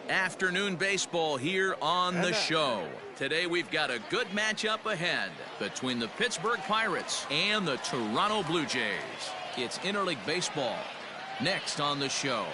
Afternoon baseball here on the show. Today we've got a good matchup ahead between the Pittsburgh Pirates and the Toronto Blue Jays. It's interleague baseball next on the show.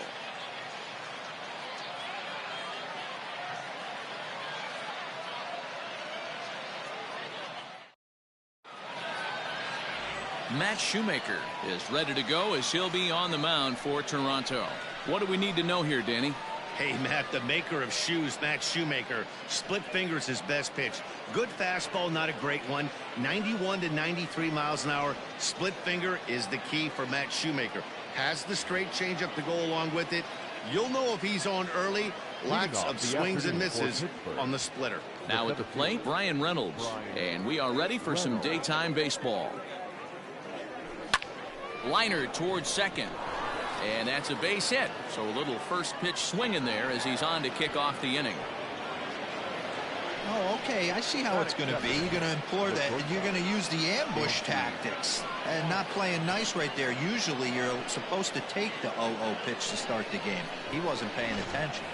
Matt Shoemaker is ready to go as he'll be on the mound for Toronto. What do we need to know here, Danny? Hey, Matt, the maker of shoes, Matt Shoemaker. Split fingers his best pitch. Good fastball, not a great one. 91 to 93 miles an hour. Split finger is the key for Matt Shoemaker. Has the straight changeup to go along with it. You'll know if he's on early. Lots of swings and misses on the splitter. Now at the plate, Brian Reynolds. And we are ready for some daytime baseball. Liner towards second. And that's a base hit. So a little first pitch swing in there as he's on to kick off the inning. Oh, okay. I see how it's going to be. You're going to implore that. You're going to use the ambush tactics and not playing nice right there. Usually you're supposed to take the 0-0 pitch to start the game. He wasn't paying attention.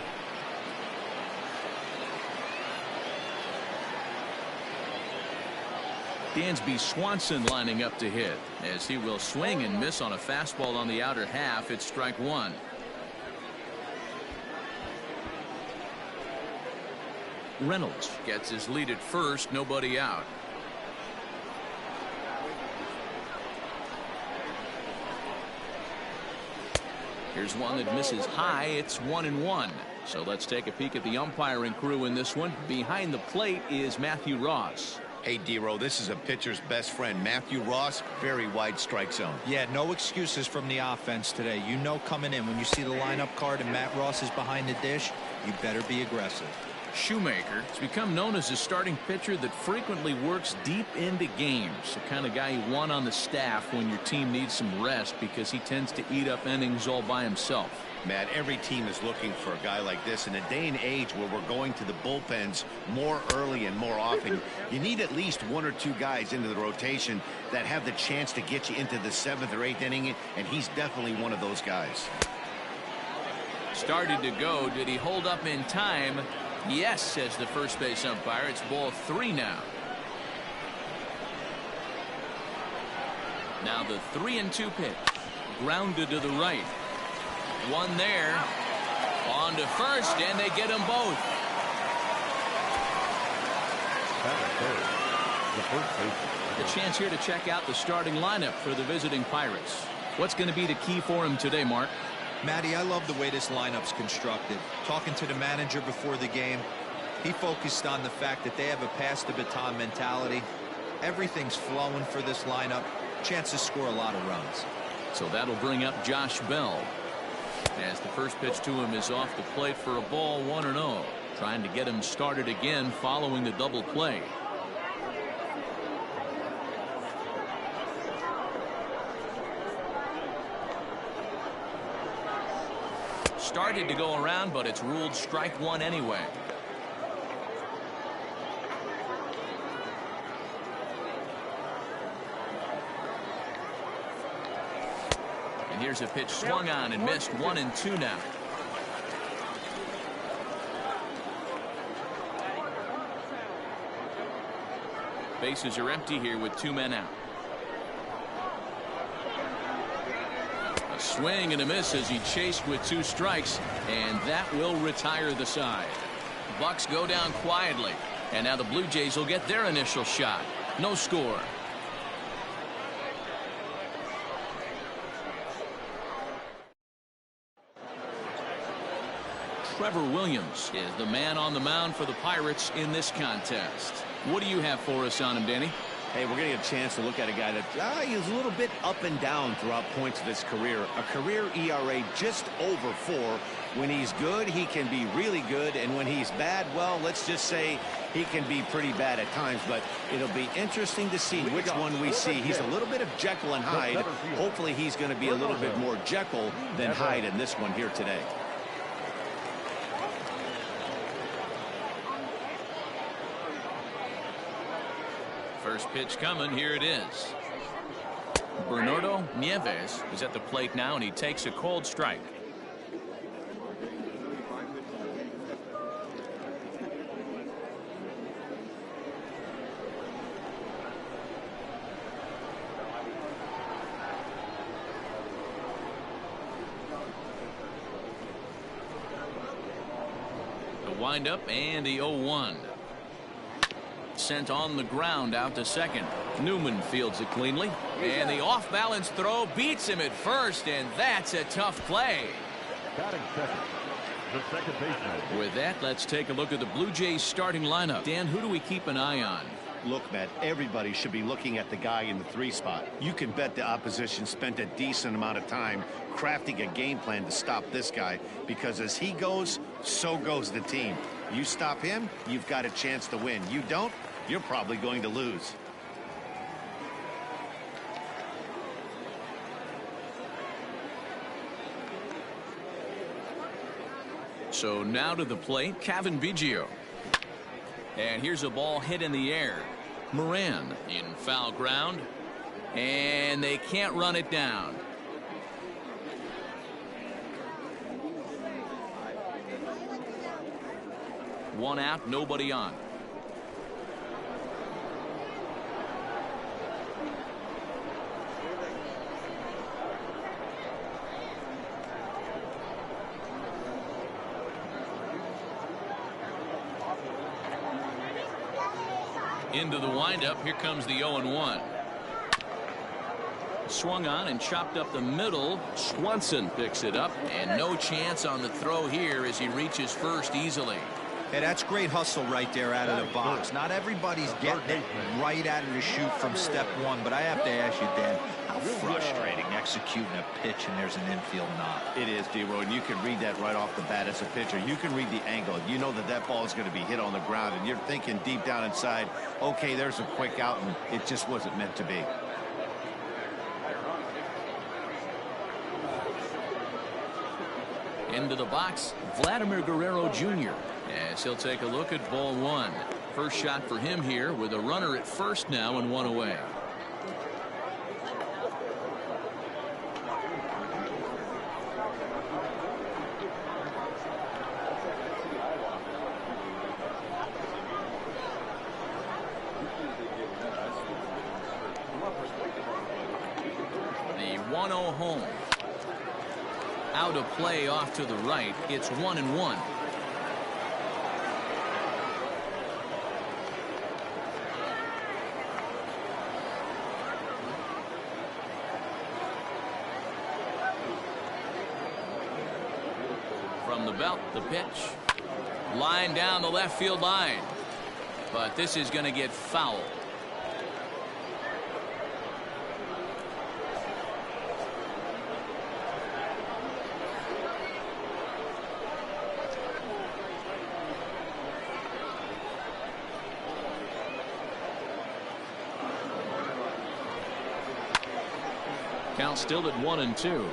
Dansby Swanson lining up to hit as he will swing and miss on a fastball on the outer half. It's strike one. Reynolds gets his lead at first, nobody out. Here's one that misses high. It's 1-1. So let's take a peek at the umpiring crew in this one. Behind the plate is Matthew Ross. Hey, D-Row, this is a pitcher's best friend, Matthew Ross. Very wide strike zone. Yeah, no excuses from the offense today. You know coming in when you see the lineup card and Matt Ross is behind the dish, you better be aggressive. Shoemaker has become known as a starting pitcher that frequently works deep into games. The kind of guy you want on the staff when your team needs some rest because he tends to eat up innings all by himself. Matt, every team is looking for a guy like this in a day and age where we're going to the bullpens more early and more often. You need at least one or two guys into the rotation that have the chance to get you into the 7th or 8th inning, and he's definitely one of those guys. Started to go. Did he hold up in time? Yes, says the first base umpire. It's ball 3 now. Now the 3-2 pitch. Grounded to the right. One there. On to first, and they get them both. A chance here to check out the starting lineup for the visiting Pirates. What's going to be the key for him today, Mark? Matty, I love the way this lineup's constructed. Talking to the manager before the game, he focused on the fact that they have a pass the baton mentality. Everything's flowing for this lineup. Chance to score a lot of runs. So that'll bring up Josh Bell. As the first pitch to him is off the plate for a ball, 1-0. Trying to get him started again following the double play. Started to go around, but it's ruled strike one anyway. And here's a pitch swung on and missed. 1-2 now. Bases are empty here with 2 men out. A swing and a miss as he chased with 2 strikes, and that will retire the side. Bucks go down quietly, and now the Blue Jays will get their initial shot. No score. Trevor Williams is the man on the mound for the Pirates in this contest. What do you have for us on him, Danny? Hey, we're getting a chance to look at a guy that he's a little bit up and down throughout points of his career. A career ERA just over 4. When he's good, he can be really good, and when he's bad, well, let's just say he can be pretty bad at times. But it'll be interesting to see which one we see. He's a little bit of Jekyll and Hyde. Hopefully he's going to be a little bit more Jekyll than Hyde in this one here today. First pitch coming. Here it is. Bernardo Nieves is at the plate now, and he takes a cold strike. windup and the 0-1. Sent on the ground out to second. Newman fields it cleanly. And the off-balance throw beats him at first, and that's a tough play. Batting second, the second baseman. With that, let's take a look at the Blue Jays starting lineup. Dan, who do we keep an eye on? Look, Matt, everybody should be looking at the guy in the 3 spot. You can bet the opposition spent a decent amount of time crafting a game plan to stop this guy, because as he goes, so goes the team. You stop him, you've got a chance to win. You don't, you're probably going to lose. So now to the plate, Cavan Biggio. And here's a ball hit in the air. Moran in foul ground. And they can't run it down. One out, nobody on. Into the windup. Here comes the 0-1. Swung on and chopped up the middle. Swanson picks it up, and no chance on the throw here as he reaches first easily. Hey, that's great hustle right there out of the box. Not everybody's getting it right out of the chute from step one, but I have to ask you, Dan, how frustrating executing a pitch and there's an infield knock. It is, D-Roy, and you can read that right off the bat as a pitcher. You can read the angle. You know that that ball is going to be hit on the ground, and you're thinking deep down inside, okay, there's a quick out, and it just wasn't meant to be. Into the box, Vladimir Guerrero Jr. as he'll take a look at ball one. First shot for him here with a runner at first now and one away. The 1-0 home. Out of play off to the right. It's 1-1. From the belt, the pitch. Line down the left field line. But this is going to get foul. Count still at 1-2.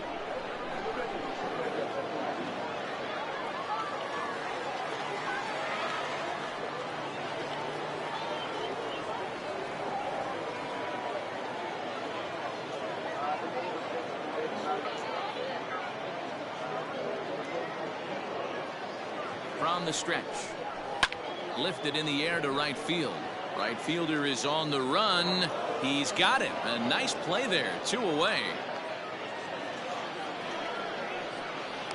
From the stretch. Lifted in the air to right field. Right fielder is on the run. He's got it. A nice play there. 2 away.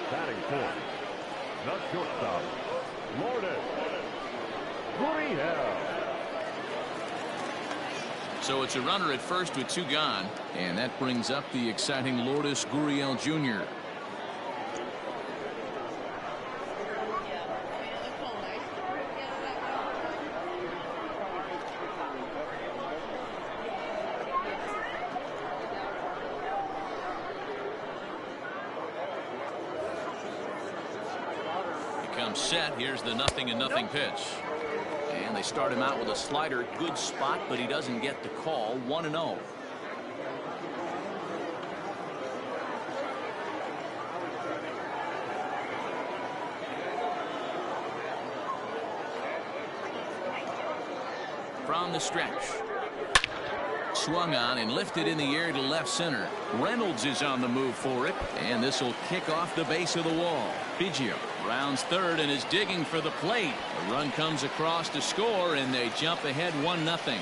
Batting fourth, the shortstop, Gurriel. So it's a runner at first with 2 gone. And that brings up the exciting Lourdes Gurriel Jr. Set. Here's the 0-0 pitch. And they start him out with a slider. Good spot, but he doesn't get the call. 1-0. From the stretch. Swung on and lifted in the air to left center. Reynolds is on the move for it, and this will kick off the base of the wall. Biggio rounds third and is digging for the plate. A run comes across to score, and they jump ahead 1-0.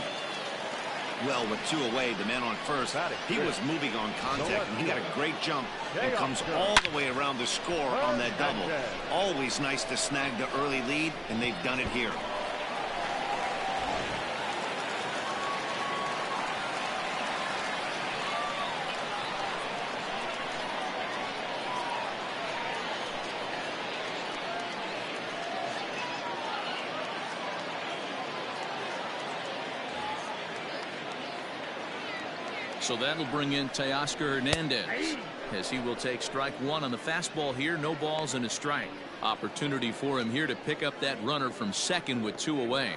Well, with 2 away, the man on first, he was moving on contact, and he got a great jump and comes all the way around the score on that double. Always nice to snag the early lead, and they've done it here. So that'll bring in Teoscar Hernandez, as he will take strike 1 on the fastball here. No balls and a strike. Opportunity for him here to pick up that runner from second with 2 away.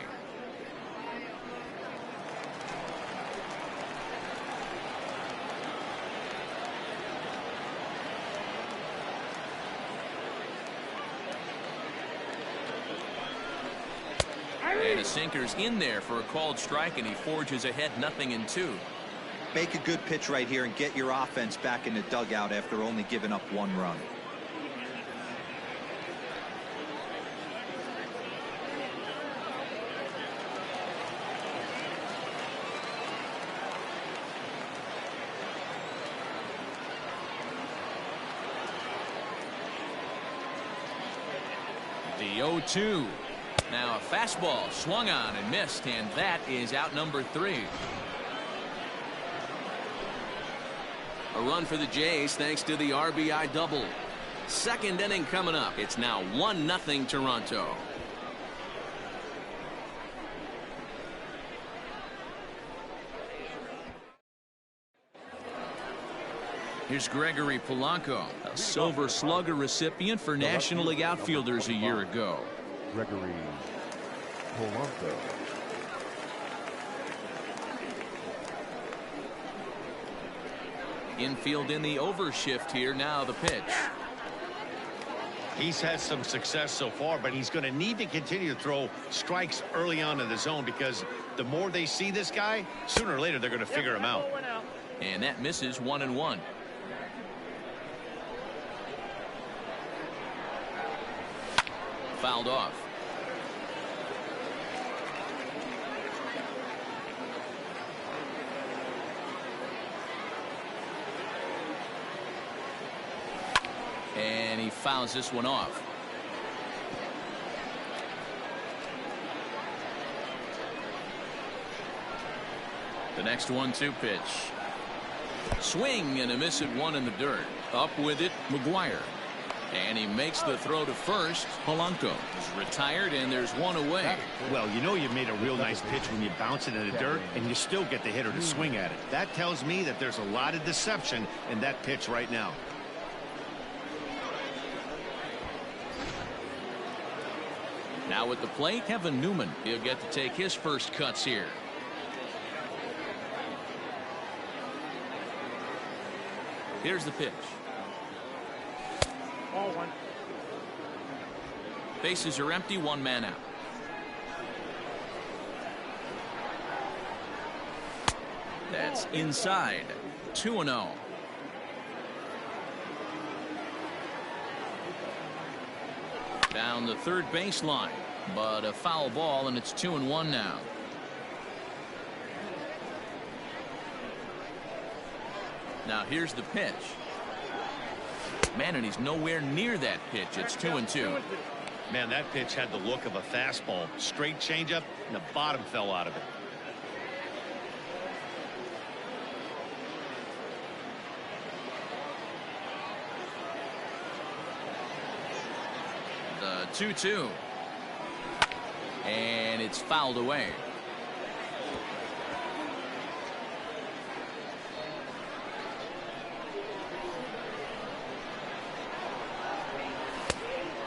And a sinker's in there for a called strike, and he forges ahead 0-2. Make a good pitch right here and get your offense back in the dugout after only giving up 1 run. The 0-2. Now a fastball swung on and missed, and that is out number 3. A run for the Jays thanks to the RBI double. Second inning coming up. It's now 1-0 Toronto. Here's Gregory Polanco, a Silver Slugger recipient for National League outfielders a year ago. Gregory Polanco. Infield in the overshift here. Now the pitch. He's had some success so far, but he's going to need to continue to throw strikes early on in the zone, because the more they see this guy, sooner or later they're going to figure him out. And that misses 1-1. Fouled off. And he fouls this one off. The next 1-2 pitch. Swing and a miss at 1 in the dirt. Up with it, Mcguire. And he makes the throw to first. Polanco is retired, and there's 1 away. Well, you know you've made a real nice pitch when you bounce it in the dirt and you still get the hitter to swing at it. That tells me that there's a lot of deception in that pitch right now. Now at the plate, Kevin Newman. He'll get to take his first cuts here. Here's the pitch. Ball 1. Bases are empty, 1 man out. That's inside. 2-0. Down the third baseline, but a foul ball, and it's 2-1 now. Now here's the pitch. Man, and he's nowhere near that pitch. It's 2-2. Man, that pitch had the look of a fastball. Straight changeup, and the bottom fell out of it. The 2-2. And it's fouled away.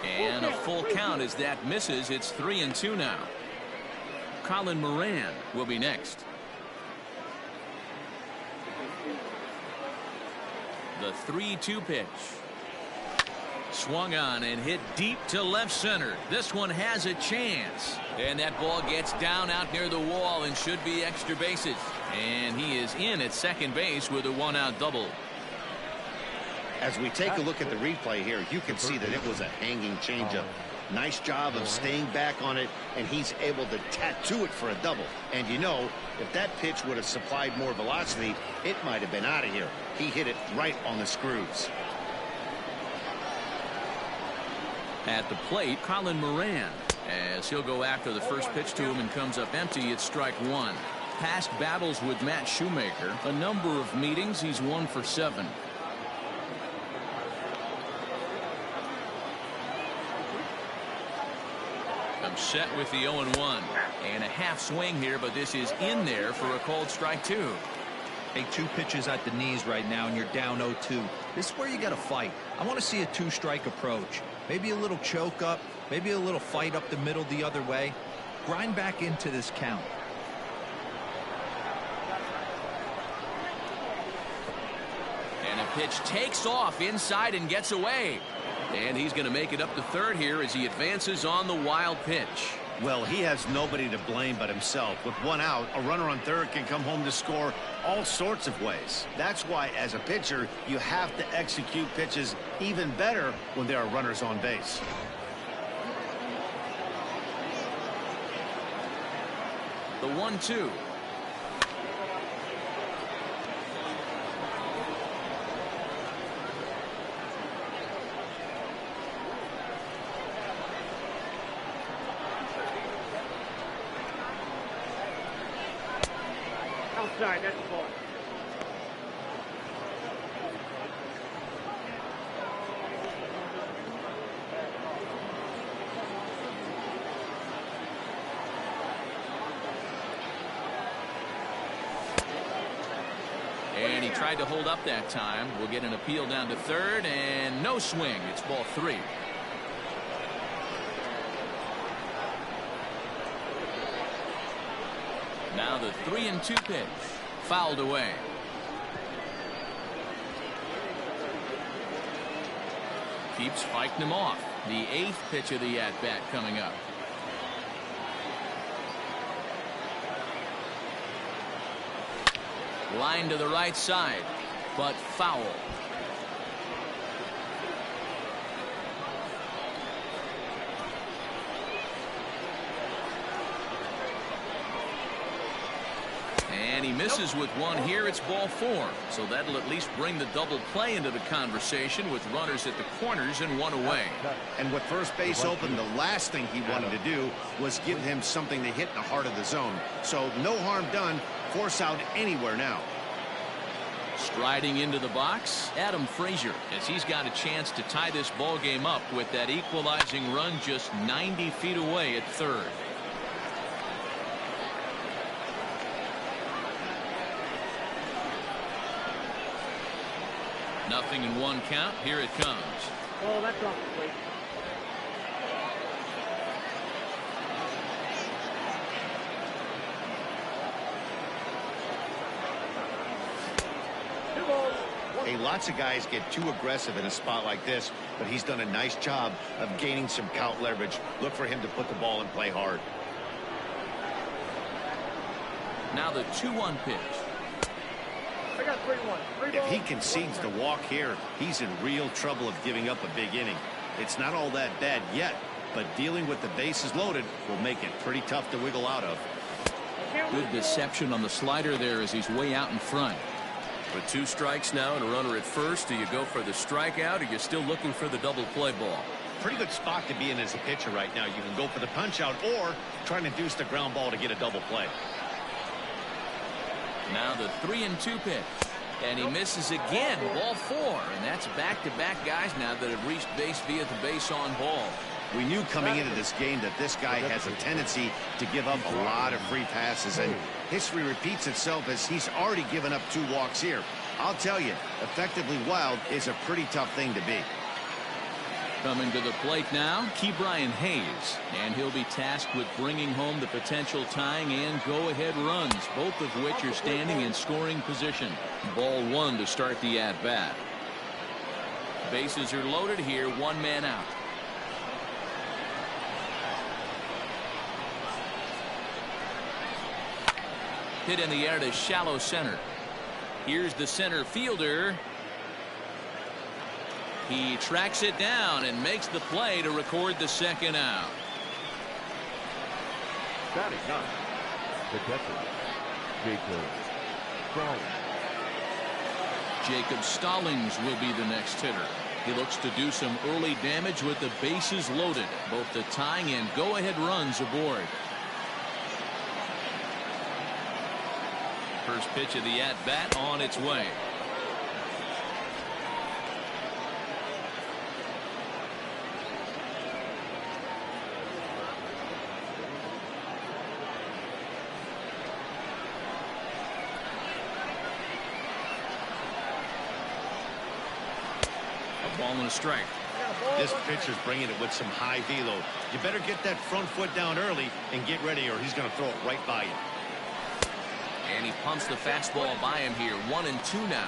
And a full count as that misses. It's 3-2 now. Colin Moran will be next. The 3-2 pitch. Swung on and hit deep to left center. This one has a chance. And that ball gets down out near the wall and should be extra bases. And he is in at second base with a 1-out double. As we take a look at the replay here, you can see that it was a hanging changeup. Nice job of staying back on it, and he's able to tattoo it for a double. And you know, if that pitch would have supplied more velocity, it might have been out of here. He hit it right on the screws. At the plate, Colin Moran, as he'll go after the first pitch to him and comes up empty. It's strike one. Past battles with Matt Shoemaker, a number of meetings, he's 1 for 7. I'm set with the 0-1 and a half swing here, but this is in there for a called strike 2. Hey, 2 pitches at the knees right now, and you're down 0-2. This is where you got to fight. I want to see a 2-strike approach. Maybe a little choke up, maybe a little fight up the middle the other way. Grind back into this count. And a pitch takes off inside and gets away. And he's going to make it up to third here as he advances on the wild pitch. Well, he has nobody to blame but himself. With 1 out, a runner on third can come home to score all sorts of ways. That's why, as a pitcher, you have to execute pitches even better when there are runners on base. The 1-2. Outside, that's the ball. And he tried to hold up that time. We'll get an appeal down to third, and no swing. It's ball 3. Now the 3-2 pitch. Fouled away. Keeps fighting him off. The 8th pitch of the at-bat coming up. Line to the right side, but foul. And he misses with one here. It's ball 4. So that'll at least bring the double play into the conversation with runners at the corners and 1 away. And with first base open, the last thing he wanted to do was give him something to hit in the heart of the zone. So no harm done. Force out anywhere now. Striding into the box, Adam Frazier, as he's got a chance to tie this ball game up with that equalizing run just 90 feet away at third. Nothing in 1 count. Here it comes. Oh, that's off the plate. Hey, lots of guys get too aggressive in a spot like this, but he's done a nice job of gaining some count leverage. Look for him to put the ball in play hard. Now the 2-1 pitch. I got 3-1. If he concedes the walk here, he's in real trouble of giving up a big inning. It's not all that bad yet, but dealing with the bases loaded will make it pretty tough to wiggle out of. Good deception on the slider there as he's way out in front. With 2 strikes now and a runner at first, do you go for the strikeout, or are you still looking for the double play ball? Pretty good spot to be in as a pitcher right now. You can go for the punch out or try to deuce the ground ball to get a double play. Now the 3-2 pitch. And he misses again. Ball 4. And that's back-to-back guys now that have reached base via the base on ball. We knew coming into this game that this guy has a tendency to give up a lot of free passes, and history repeats itself as he's already given up 2 walks here. I'll tell you, effectively wild is a pretty tough thing to be. Coming to the plate now, Ke'Bryan Hayes, and he'll be tasked with bringing home the potential tying and go-ahead runs, both of which are standing in scoring position. Ball 1 to start the at-bat. Bases are loaded here, 1 man out. Hit in the air to shallow center. Here's the center fielder. He tracks it down and makes the play to record the second out. Batting ninth, the catcher, Jacob Stallings. Jacob Stallings will be the next hitter. He looks to do some early damage with the bases loaded. Both the tying and go-ahead runs aboard. First pitch of the at-bat on its way. Ball and a strike. This pitcher's bringing it with some high velo. You better get that front foot down early and get ready, or he's going to throw it right by you. And he pumps the fastball by him here. 1-2 now.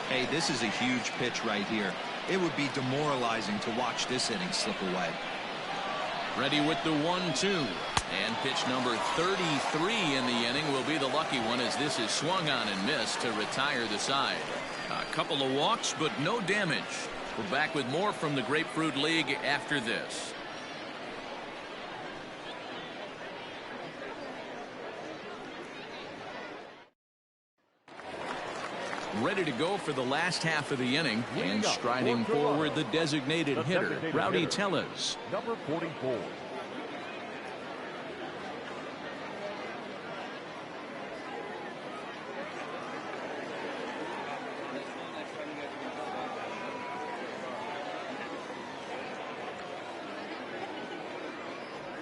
Hey, this is a huge pitch right here. It would be demoralizing to watch this inning slip away. Ready with the 1-2. And pitch number 33 in the inning will be the lucky one, as this is swung on and missed to retire the side. A couple of walks, but no damage. We're back with more from the Grapefruit League after this. Ready to go for the last half of the inning, and striding forward the designated hitter, Rowdy Tellez. Number 44.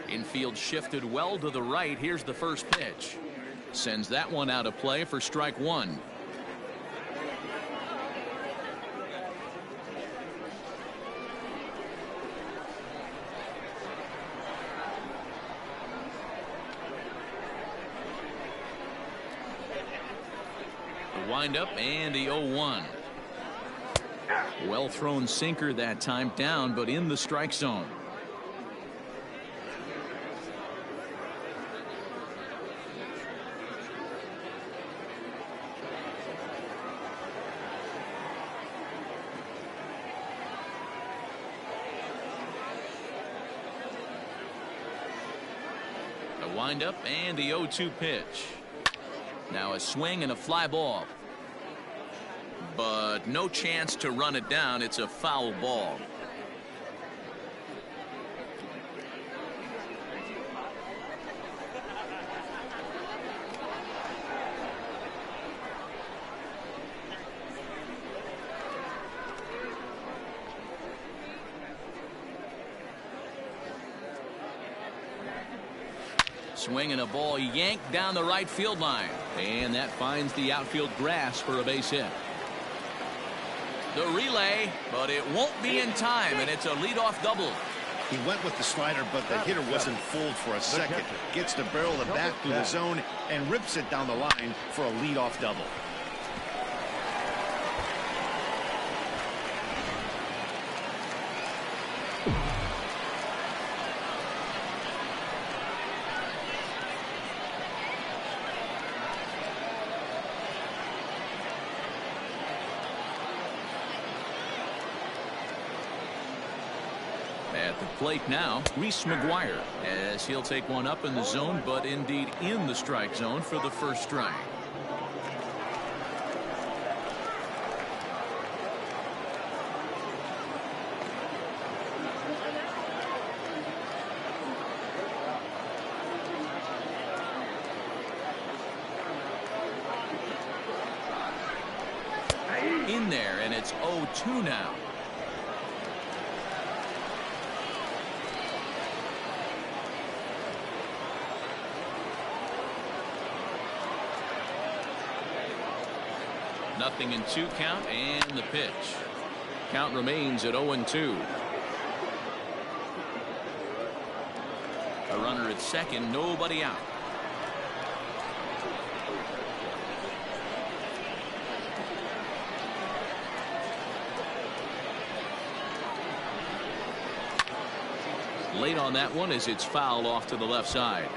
Infield shifted well to the right. Here's the first pitch. Sends that one out of play for strike one. The windup and the 0-1. Well thrown sinker that time, down but in the strike zone. Windup and the 0-2 pitch. Now a swing and a fly ball, but no chance to run it down. It's a foul ball. Swinging a ball yanked down the right field line, and that finds the outfield grass for a base hit. The relay, but it won't be in time, and it's a leadoff double. He went with the slider, but the hitter wasn't fooled for a second. Gets the barrel of the bat through the zone and rips it down the line for a leadoff double. At the plate now, Reese Mcguire, as he'll take one up in the zone, but indeed in the strike zone for the first strike. In there, and it's 0-2 now. Nothing in 2 count, and the pitch. Count remains at 0-2. A runner at second, nobody out. Late on that one as it's fouled off to the left side.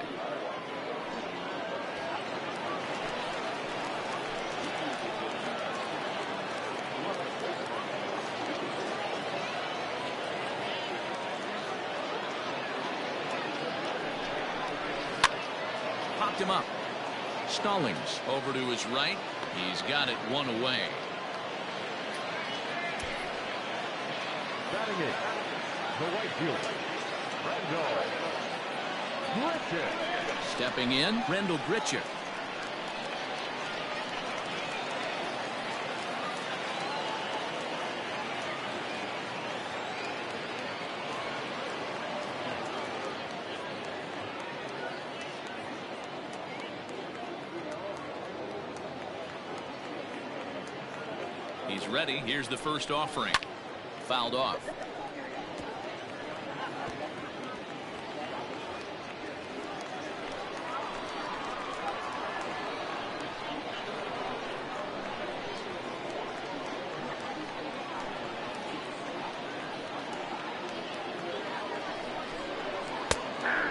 picked him up. Stallings over to his right. He's got it one away. Batting it, the right fielder, Randall. Grichik. Stepping in, Randall Grichik. He's ready. Here's the first offering. Fouled off.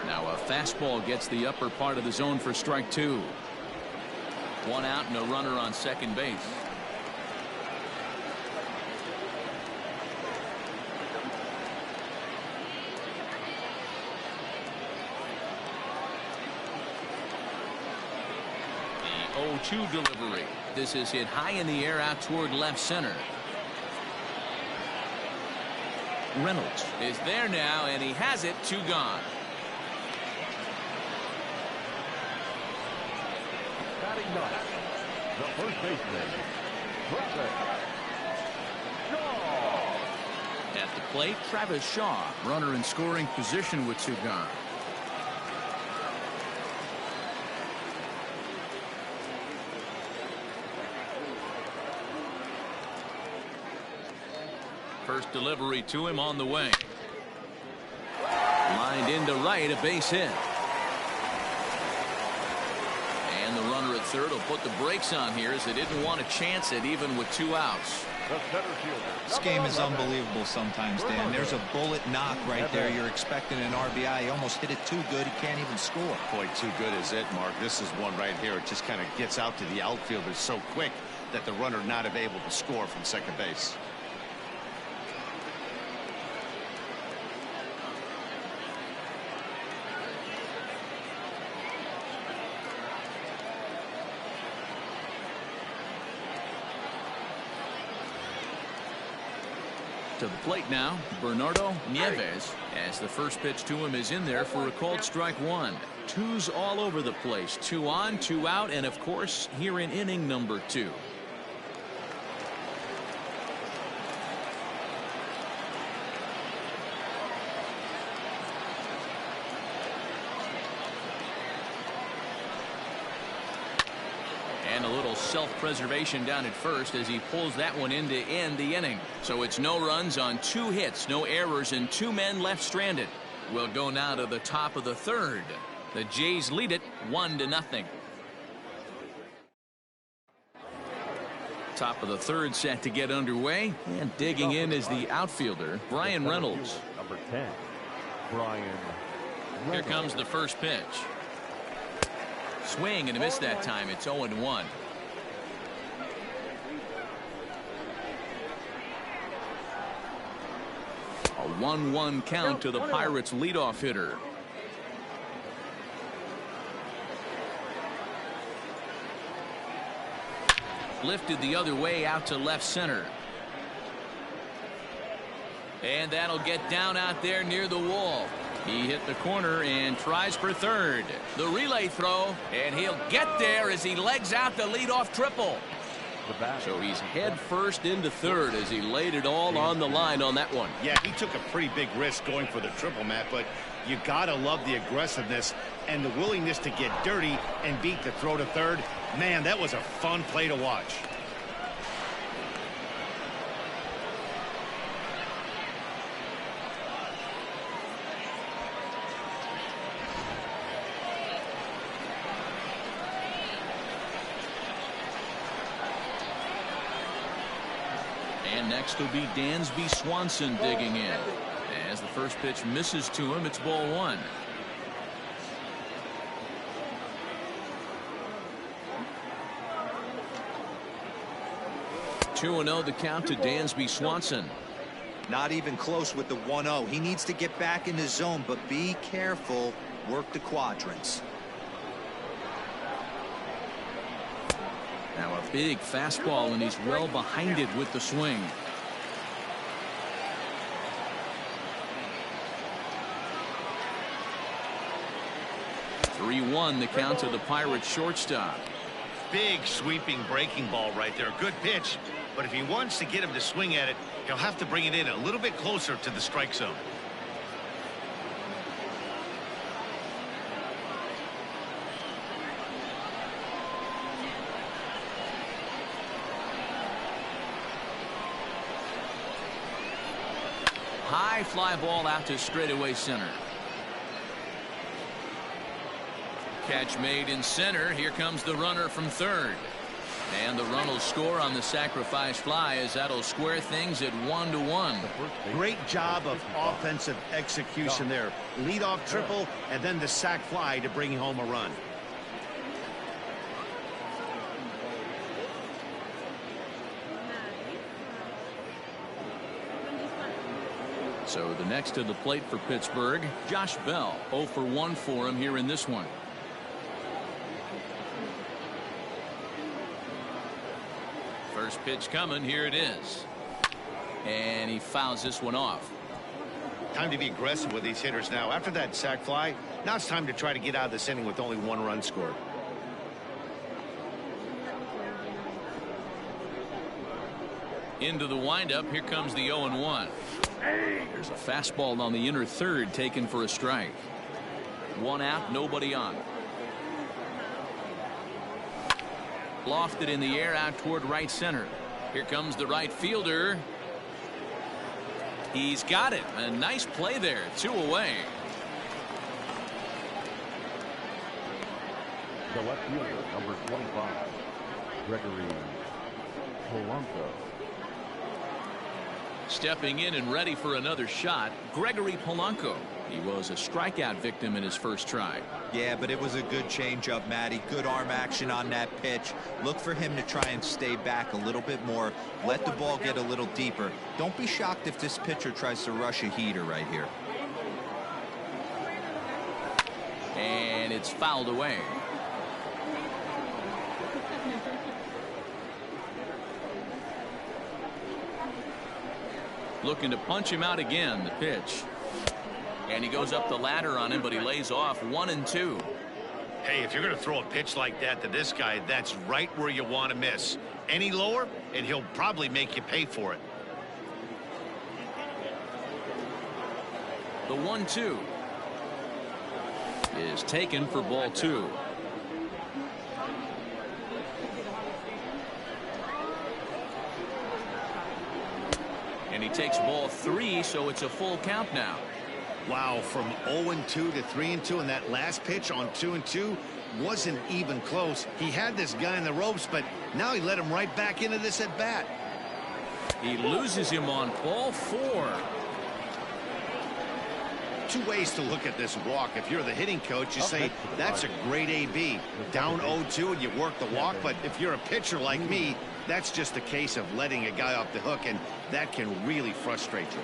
Now a fastball gets the upper part of the zone for strike two. One out and a runner on second base. The 0-2 delivery. This is hit high in the air out toward left center. Reynolds is there now, and he has it. Two gone. Batting ninth, the first baseman, Trevor Shaw. At the plate, Travis Shaw, runner in scoring position with two gone. First delivery to him on the way. Lined into right, a base hit. And the runner at third will put the brakes on here as they didn't want to chance it even with two outs. This game is unbelievable sometimes, Dan. There's a bullet knock right there. You're expecting an RBI. He almost hit it too good. He can't even score. Boy, too good is it, Mark. This is one right here. It just kind of gets out to the outfielder so quick that the runner not able to score from second base. To the plate now, Bernardo Nieves, as the first pitch to him is in there for a called strike one. Twos all over the place. Two on, two out, and of course, here in inning number two. And a little self-preservation down at first as he pulls that one in to end the inning. So it's no runs on two hits, no errors, and two men left stranded. We'll go now to the top of the third. The Jays lead it 1-0. Top of the third set to get underway, and digging in is the outfielder, Brian Reynolds. Number 10, Brian Reynolds. Here comes the first pitch. Swing and a miss that time. It's 0-1. A 1-1 count to the Pirates leadoff hitter. Lifted the other way out to left center. And that'll get down out there near the wall. He hit the corner and tries for third. The relay throw, and he'll get there as he legs out the leadoff triple. So he's head first into third as he laid it all on the line on that one. Yeah, he took a pretty big risk going for the triple, Matt, but you gotta love the aggressiveness and the willingness to get dirty and beat the throw to third. Man, that was a fun play to watch. And next will be Dansby Swanson digging in. As the first pitch misses to him, it's ball one. Two 2-0 the count to Dansby Swanson. Not even close with the 1-0. He needs to get back in the zone, but be careful. Work the quadrants. Now a big fastball, and he's well behind it with the swing. (3-1) the count to the Pirates shortstop. Big sweeping breaking ball right there. Good pitch. But if he wants to get him to swing at it, he'll have to bring it in a little bit closer to the strike zone. High fly ball out to straightaway center. Catch made in center. Here comes the runner from third. And the run will score on the sacrifice fly, as that'll square things at 1-1. Great job of offensive execution there. Leadoff triple and then the sac fly to bring home a run. So the next to the plate for Pittsburgh, Josh Bell. 0 for 1 for him here in this one. First pitch coming. Here it is. And he fouls this one off. Time to be aggressive with these hitters now. After that sac fly, now it's time to try to get out of this inning with only 1 run scored. Into the windup. Here comes the 0-1. There's a fastball on the inner third, taken for a strike. 1 out, nobody on. Lofted in the air out toward right center. Here comes the right fielder. He's got it. A nice play there. 2 away. The left fielder, number 25, Gregory Polanco. Stepping in and ready for another shot, Gregory Polanco. He was a strikeout victim in his first try. Yeah, but it was a good changeup, Matty. Good arm action on that pitch. Look for him to try and stay back a little bit more. Let the ball get a little deeper. Don't be shocked if this pitcher tries to rush a heater right here. And it's fouled away. Looking to punch him out again. The pitch. And he goes up the ladder on him, but he lays off. 1-2. Hey, if you're going to throw a pitch like that to this guy, that's right where you want to miss. Any lower, and he'll probably make you pay for it. The 1-2 is taken for ball 2. And he takes ball 3, so it's a full count now. Wow, from 0-2 to 3-2, and that last pitch on 2-2 wasn't even close. He had this guy in the ropes, but now he let him right back into this at bat. He loses him on ball 4. 2 ways to look at this walk. If you're the hitting coach, you say that's a great AB. Down 0-2 and you work the walk, but if you're a pitcher like me, that's just a case of letting a guy off the hook, and that can really frustrate you.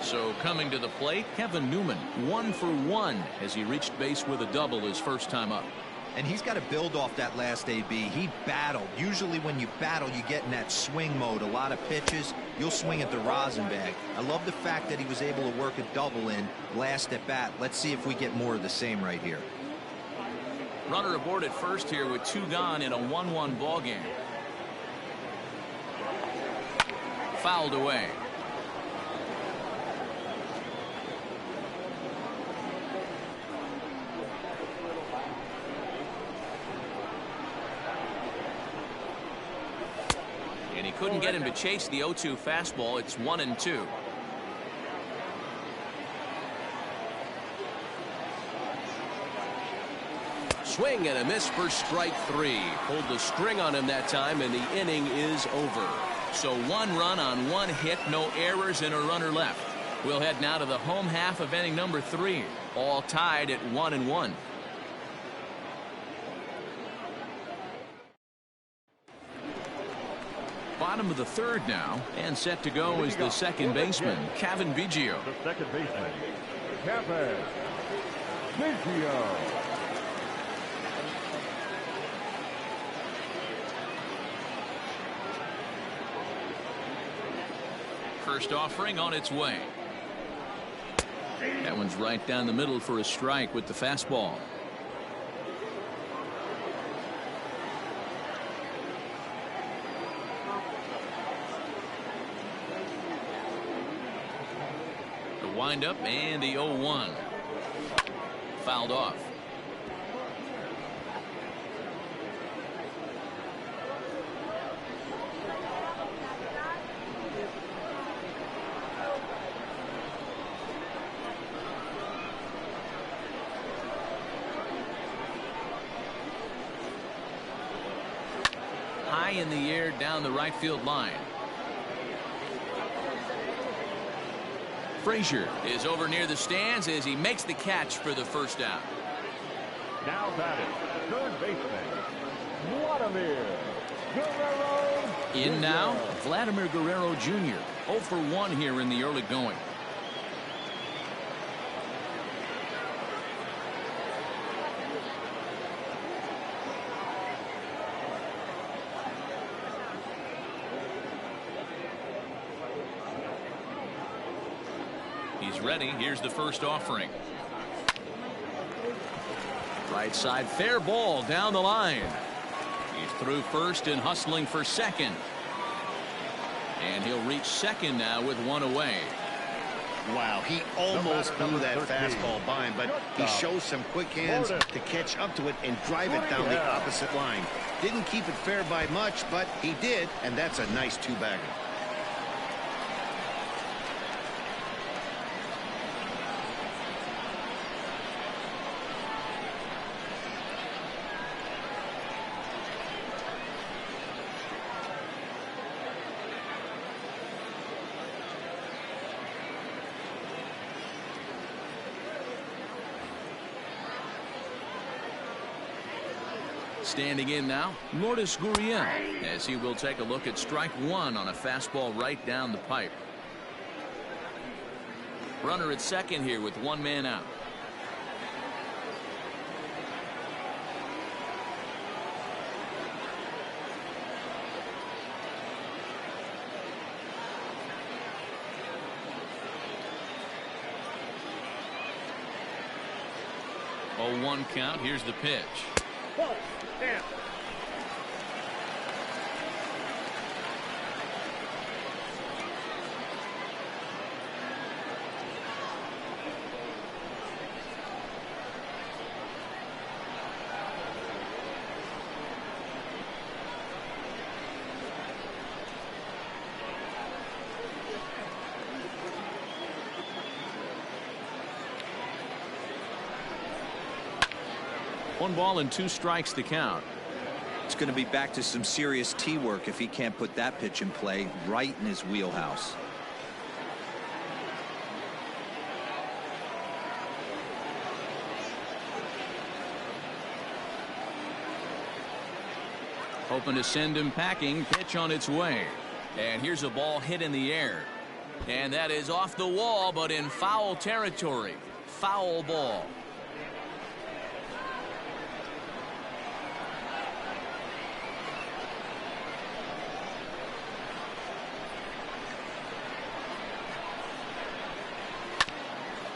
So coming to the plate, Kevin Newman, 1 for 1 as he reached base with a double his first time up. And he's got to build off that last AB. He battled. Usually when you battle, you get in that swing mode. A lot of pitches, you'll swing at the rosin bag. I love the fact that he was able to work a double in last at bat. Let's see if we get more of the same right here. Runner aboard at first here with 2 gone in a 1-1 ball game. Fouled away. And he couldn't get him to chase the 0-2 fastball. It's 1-2. Swing and a miss for strike 3. Pulled the string on him that time, and the inning is over. So 1 run on 1 hit, no errors, and a runner left. We'll head now to the home half of inning number 3. All tied at 1-1. Bottom of the 3rd now, and set to go is the second baseman, Cavan Biggio. The second baseman, Cavan Biggio. First offering on its way. That one's right down the middle for a strike with the fastball. The windup and the 0-1. Fouled off. High in the air down the right field line. Frazier is over near the stands as he makes the catch for the first out. Now batting, third baseman, Vladimir Guerrero Jr. In now, Vladimir Guerrero Jr. 0 for 1 here in the early going. He's ready. Here's the first offering. Right side, fair ball down the line. He's through first and hustling for second. And he'll reach second now with one away. Wow, he almost blew that fastball by him, but he shows some quick hands to catch up to it and drive it down the opposite line. Didn't keep it fair by much, but he did, and that's a nice two-bagger. Standing in now, Lourdes Gurriel, as he will take a look at strike one on a fastball right down the pipe. Runner at second here with one man out. Oh, 1 count. Here's the pitch. Ball. Damn. One ball and 2 strikes to count. It's going to be back to some serious tee work if he can't put that pitch in play right in his wheelhouse. Hoping to send him packing. Pitch on its way. And here's a ball hit in the air. And that is off the wall, but in foul territory. Foul ball.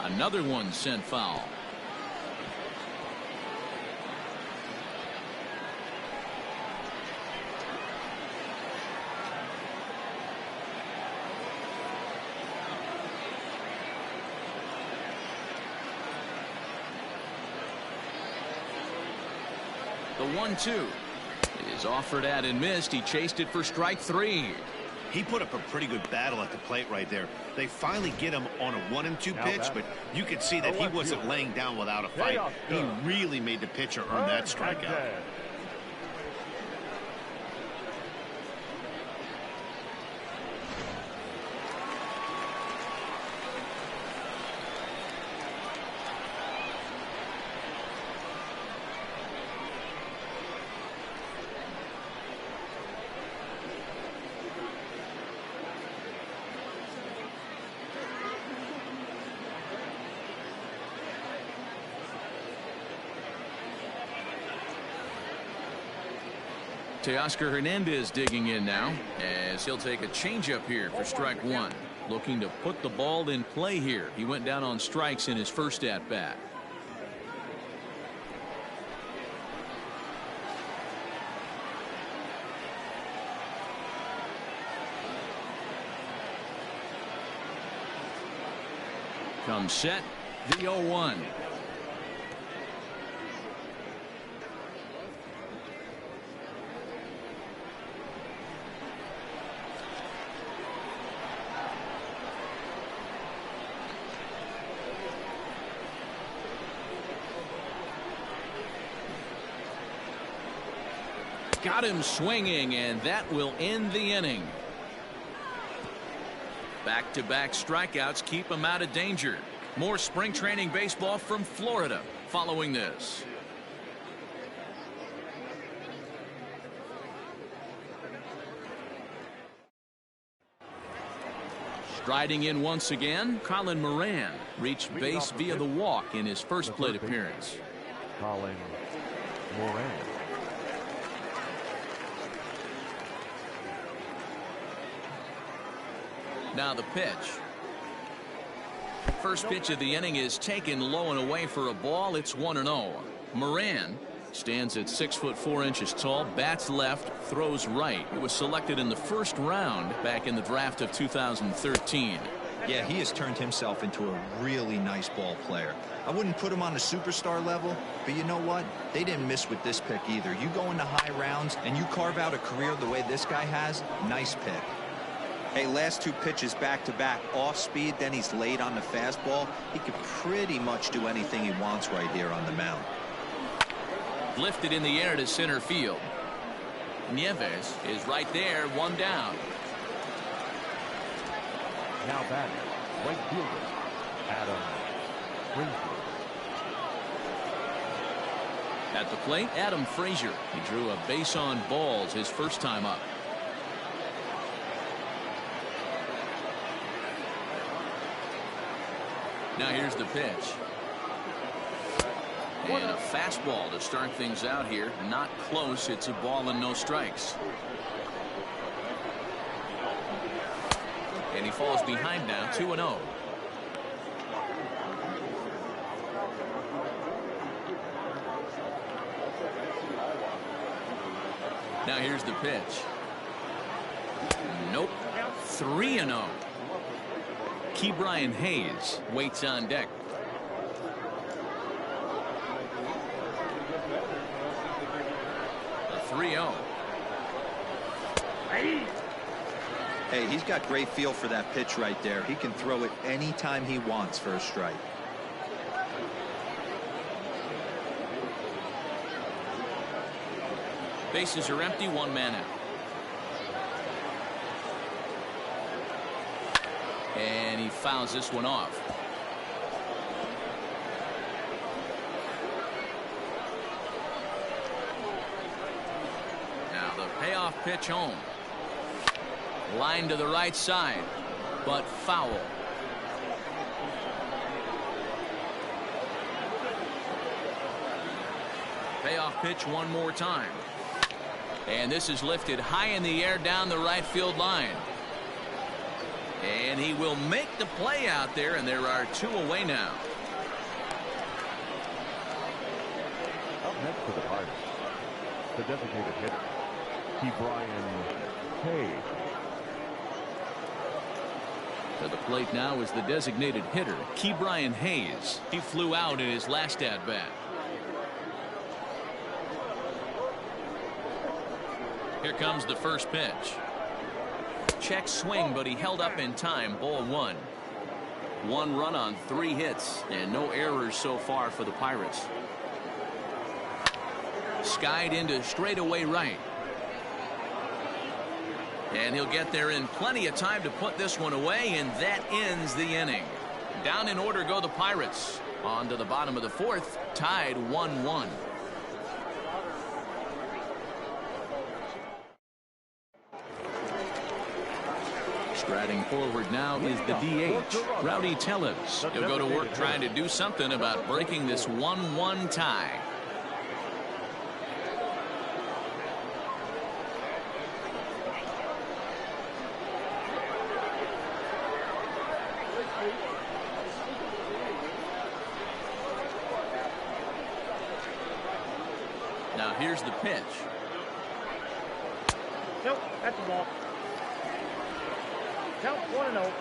Another one sent foul. The 1-2 is offered at and missed. He chased it for strike 3. He put up a pretty good battle at the plate right there. They finally get him on a 1-2 pitch, but you could see that he wasn't laying down without a fight. He really made the pitcher earn that strikeout. Teoscar Hernandez digging in now as he'll take a changeup here for strike 1. looking to put the ball in play here. He went down on strikes in his first at bat. Comes set, the 0-1. Got him swinging, and that will end the inning. Back-to-back strikeouts keep him out of danger. More spring training baseball from Florida following this. Striding in once again, Colin Moran reached base via the walk in his first plate appearance. Colin Moran. Now the pitch. First pitch of the inning is taken low and away for a ball. It's 1-0. Moran stands at 6'4" tall, bats left, throws right. He was selected in the first round back in the draft of 2013. Yeah, he has turned himself into a really nice ball player. I wouldn't put him on the superstar level, but you know what? They didn't miss with this pick either. You go into high rounds and you carve out a career the way this guy has, nice pick. Hey, last two pitches back-to-back off speed, then he's laid on the fastball. He could pretty much do anything he wants right here on the mound. Lifted in the air to center field. Nieves is right there, one down. Now batting, right fielder, Adam Frazier. At the plate, Adam Frazier. He drew a base on balls his first time up. Now here's the pitch. And a fastball to start things out here. Not close. It's a ball and no strikes. And he falls behind now, 2-0. Now here's the pitch. Nope. 3-0. Brian Hayes waits on deck. A 3-0. Hey, he's got great feel for that pitch right there. He can throw it anytime he wants for a strike. Bases are empty, one man out. And he fouls this one off. Now the payoff pitch home. Line to the right side, but foul. Payoff pitch one more time. And this is lifted high in the air down the right field line. And he will make the play out there, and there are two away now. Up next for the Pirates, the designated hitter, Brian Hayes. To the plate now is the designated hitter, Brian Hayes. He flew out in his last at bat. Here comes the first pitch. Check swing, but he held up in time. Ball one. One run on 3 hits and no errors so far for the Pirates. Skied into straightaway right. And he'll get there in plenty of time to put this one away, and that ends the inning. Down in order go the Pirates. On to the bottom of the 4th, tied 1-1. Striding forward now is the DH, Rowdy Tellez. He'll go to work trying to do something about breaking this 1-1 tie. Now here's the pitch. Nope, that's the ball. Count 1-0.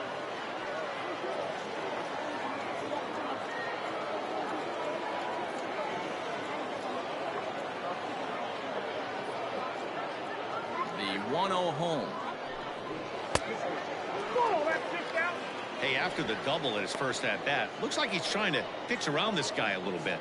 The 1-0 home. Whoa, that's kicked out. Hey, after the double at his first at bat, looks like he's trying to pitch around this guy a little bit.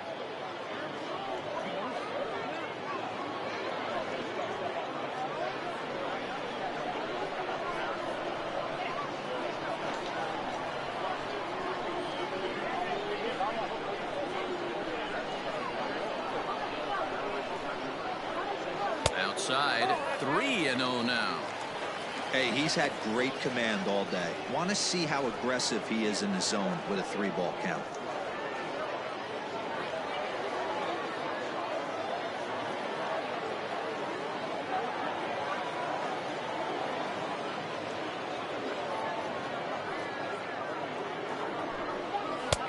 Outside, 3-0 now. Hey, he's had great command all day. Want to see how aggressive he is in the zone with a 3-ball count.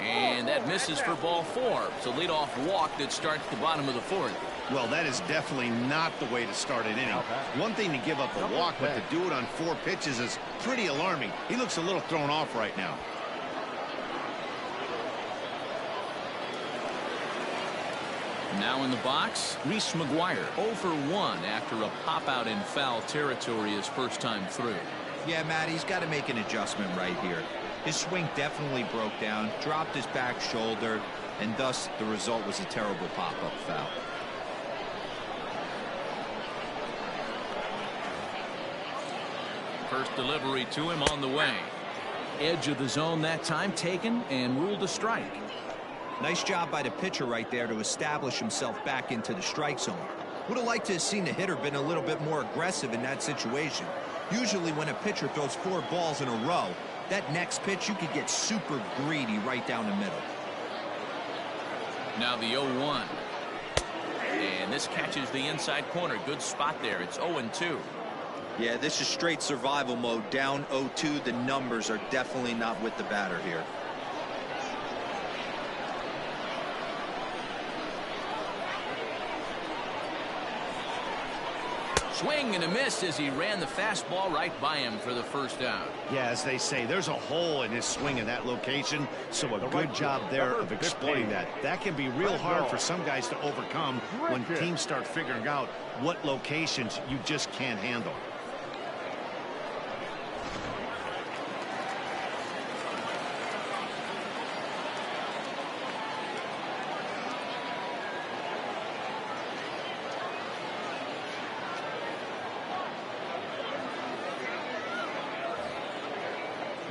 And that misses for ball 4. It's a leadoff walk that starts the bottom of the 4th. Well, that is definitely not the way to start an inning. One thing to give up a walk, but to do it on 4 pitches is pretty alarming. He looks a little thrown off right now. Now in the box, Reese Mcguire 0 for 1 after a pop out in foul territory his first time through. Yeah, Matt, he's got to make an adjustment right here. His swing definitely broke down, dropped his back shoulder, and thus the result was a terrible pop-up foul. First delivery to him on the way. Edge of the zone that time taken and ruled a strike. Nice job by the pitcher right there to establish himself back into the strike zone. Would have liked to have seen the hitter been a little bit more aggressive in that situation. Usually when a pitcher throws 4 balls in a row, that next pitch you could get super greedy right down the middle. Now the 0-1. And this catches the inside corner. Good spot there. It's 0-2. Yeah, this is straight survival mode. Down 0-2. The numbers are definitely not with the batter here. Swing and a miss as he ran the fastball right by him for the first out. Yeah, as they say, there's a hole in his swing in that location, so a good job there of exploiting that. That can be real hard for some guys to overcome when teams start figuring out what locations you just can't handle.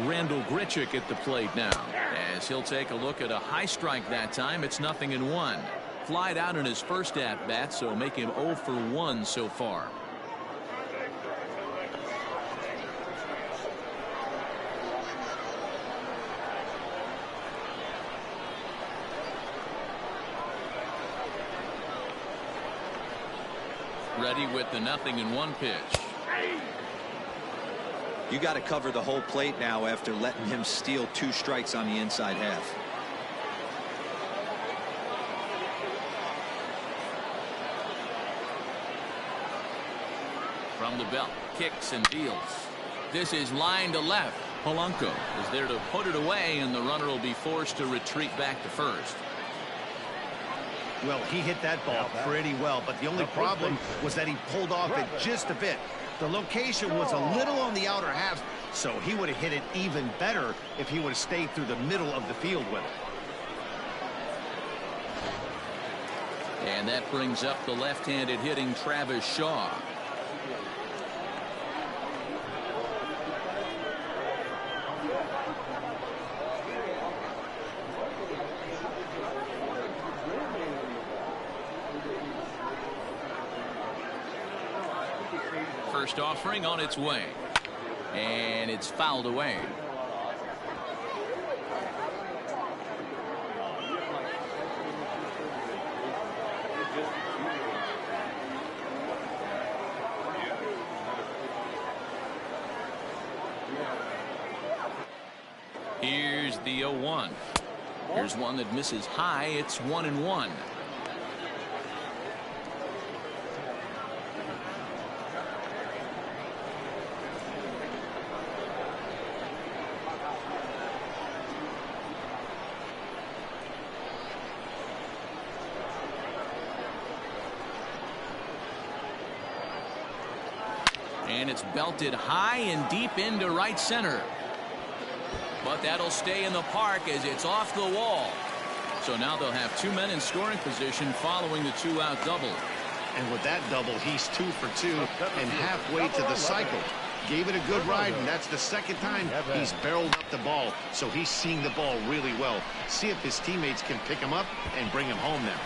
Randall Grichik at the plate now, as he'll take a look at a high strike that time. It's 0-1. Flied out in his first at bat, so make him 0 for 1 so far. Ready with the 0-1 pitch. You got to cover the whole plate now after letting him steal 2 strikes on the inside half. From the belt, kicks and deals. This is line to left. Polanco is there to put it away, and the runner will be forced to retreat back to first. Well, he hit that ball pretty well, but the only problem was that he pulled off it just a bit. The location was a little on the outer half, so he would have hit it even better if he would have stayed through the middle of the field with it. And that brings up the left-handed hitting Travis Shaw. First offering on its way, and it's fouled away. Here's the 0-1. Here's one that misses high. It's 1-1. And it's belted high and deep into right center. But that'll stay in the park as it's off the wall. So now they'll have 2 men in scoring position following the 2-out double. And with that double, he's 2 for 2 and halfway to the cycle. Gave it a good ride, and that's the second time he's barreled up the ball. So he's seeing the ball really well. See if his teammates can pick him up and bring him home now.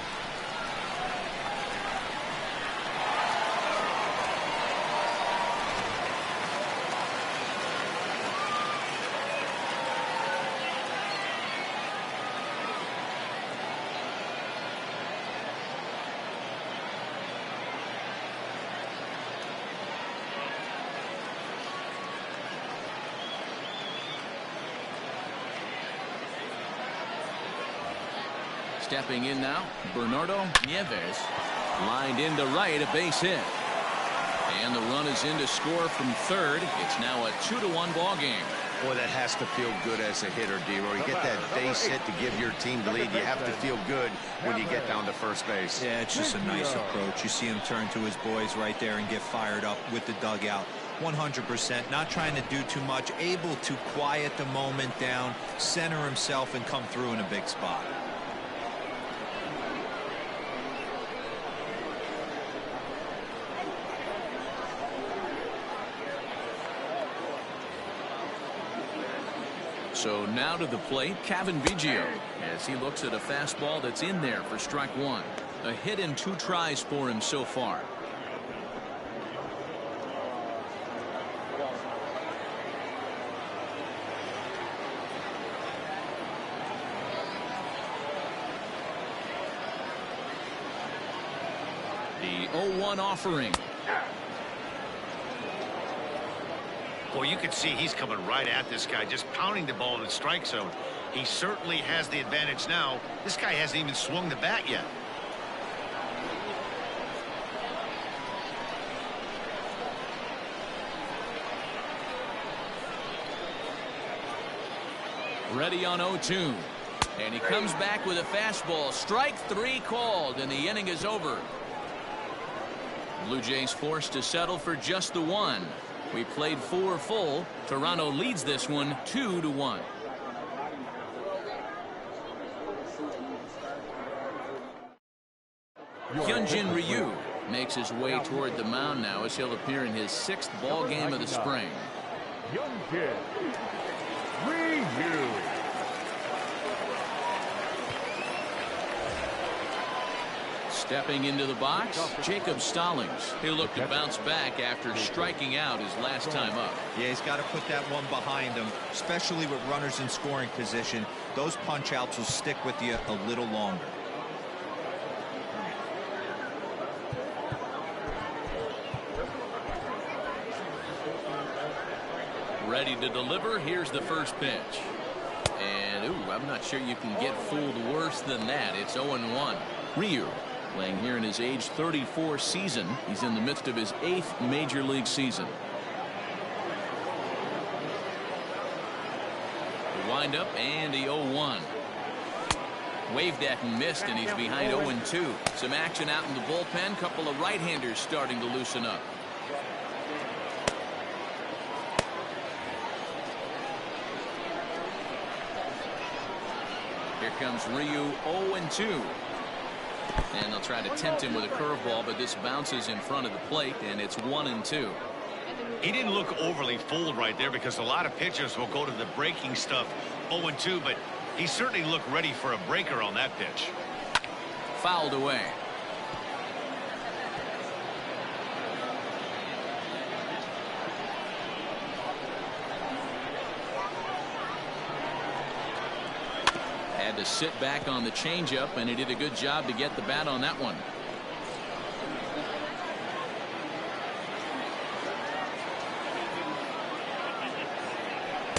Stepping in now, Bernardo Nieves. Lined into right, a base hit. And the run is in to score from third. It's now a 2-1 ball game. Boy, that has to feel good as a hitter, D-Roy. You get that base hit to give your team the lead. You have to feel good when you get down to first base. Yeah, it's just a nice approach. You see him turn to his boys right there and get fired up with the dugout. 100%, not trying to do too much, able to quiet the moment down, center himself, and come through in a big spot. So now to the plate, Cavan Biggio, as he looks at a fastball that's in there for strike 1. A hit in 2 tries for him so far. The 0-1 offering. Well, you can see he's coming right at this guy, just pounding the ball in the strike zone. He certainly has the advantage now. This guy hasn't even swung the bat yet. Ready on 0-2. And he comes back with a fastball. Strike 3 called, and the inning is over. Blue Jays forced to settle for just the 1. We played 4 full. Toronto leads this one 2-1. Hyunjin Ryu makes his way toward the mound now as he'll appear in his 6th ball game of the spring. Hyunjin Ryu. Stepping into the box, Jacob Stallings. He'll look to bounce back after striking out his last time up. Yeah, he's got to put that one behind him, especially with runners in scoring position. Those punch outs will stick with you a little longer. Ready to deliver. Here's the first pitch. And, ooh, I'm not sure you can get fooled worse than that. It's 0-1. Ryu playing here in his age 34 season. He's in the midst of his 8th major league season. The windup and the 0-1. Waved at and missed, and he's behind 0-2. Some action out in the bullpen. Couple of right-handers starting to loosen up. Here comes Ryu, 0-2. And they'll try to tempt him with a curveball, but this bounces in front of the plate, and it's 1-2. He didn't look overly fooled right there because a lot of pitchers will go to the breaking stuff 0-2, but he certainly looked ready for a breaker on that pitch. Fouled away. Had to sit back on the changeup, and he did a good job to get the bat on that one.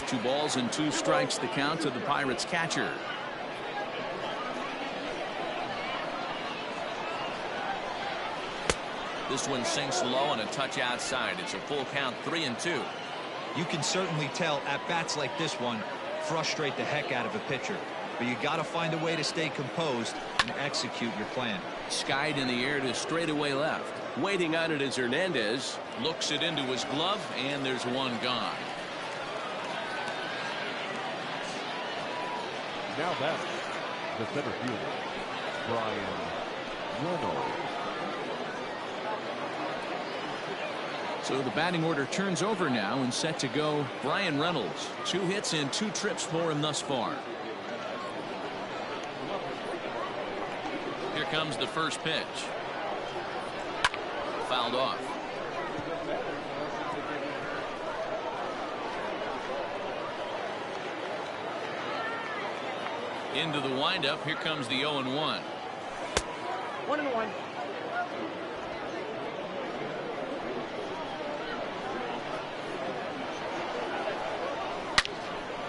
Two balls and 2 strikes the count to the Pirates catcher. This one sinks low and a touch outside. It's a full count, 3-2. You can certainly tell at bats like this one frustrate the heck out of a pitcher. but you got to find a way to stay composed and execute your plan. Skied in the air to straightaway left. Waiting on it is Hernandez. Looks it into his glove, and there's one gone. Now batting, the center fielder, Reynolds. So the batting order turns over now, and set to go Bryan Reynolds. 2 hits and 2 trips for him thus far. Here comes the first pitch. Fouled off. Into the windup. Here comes the 0-1. 1-1.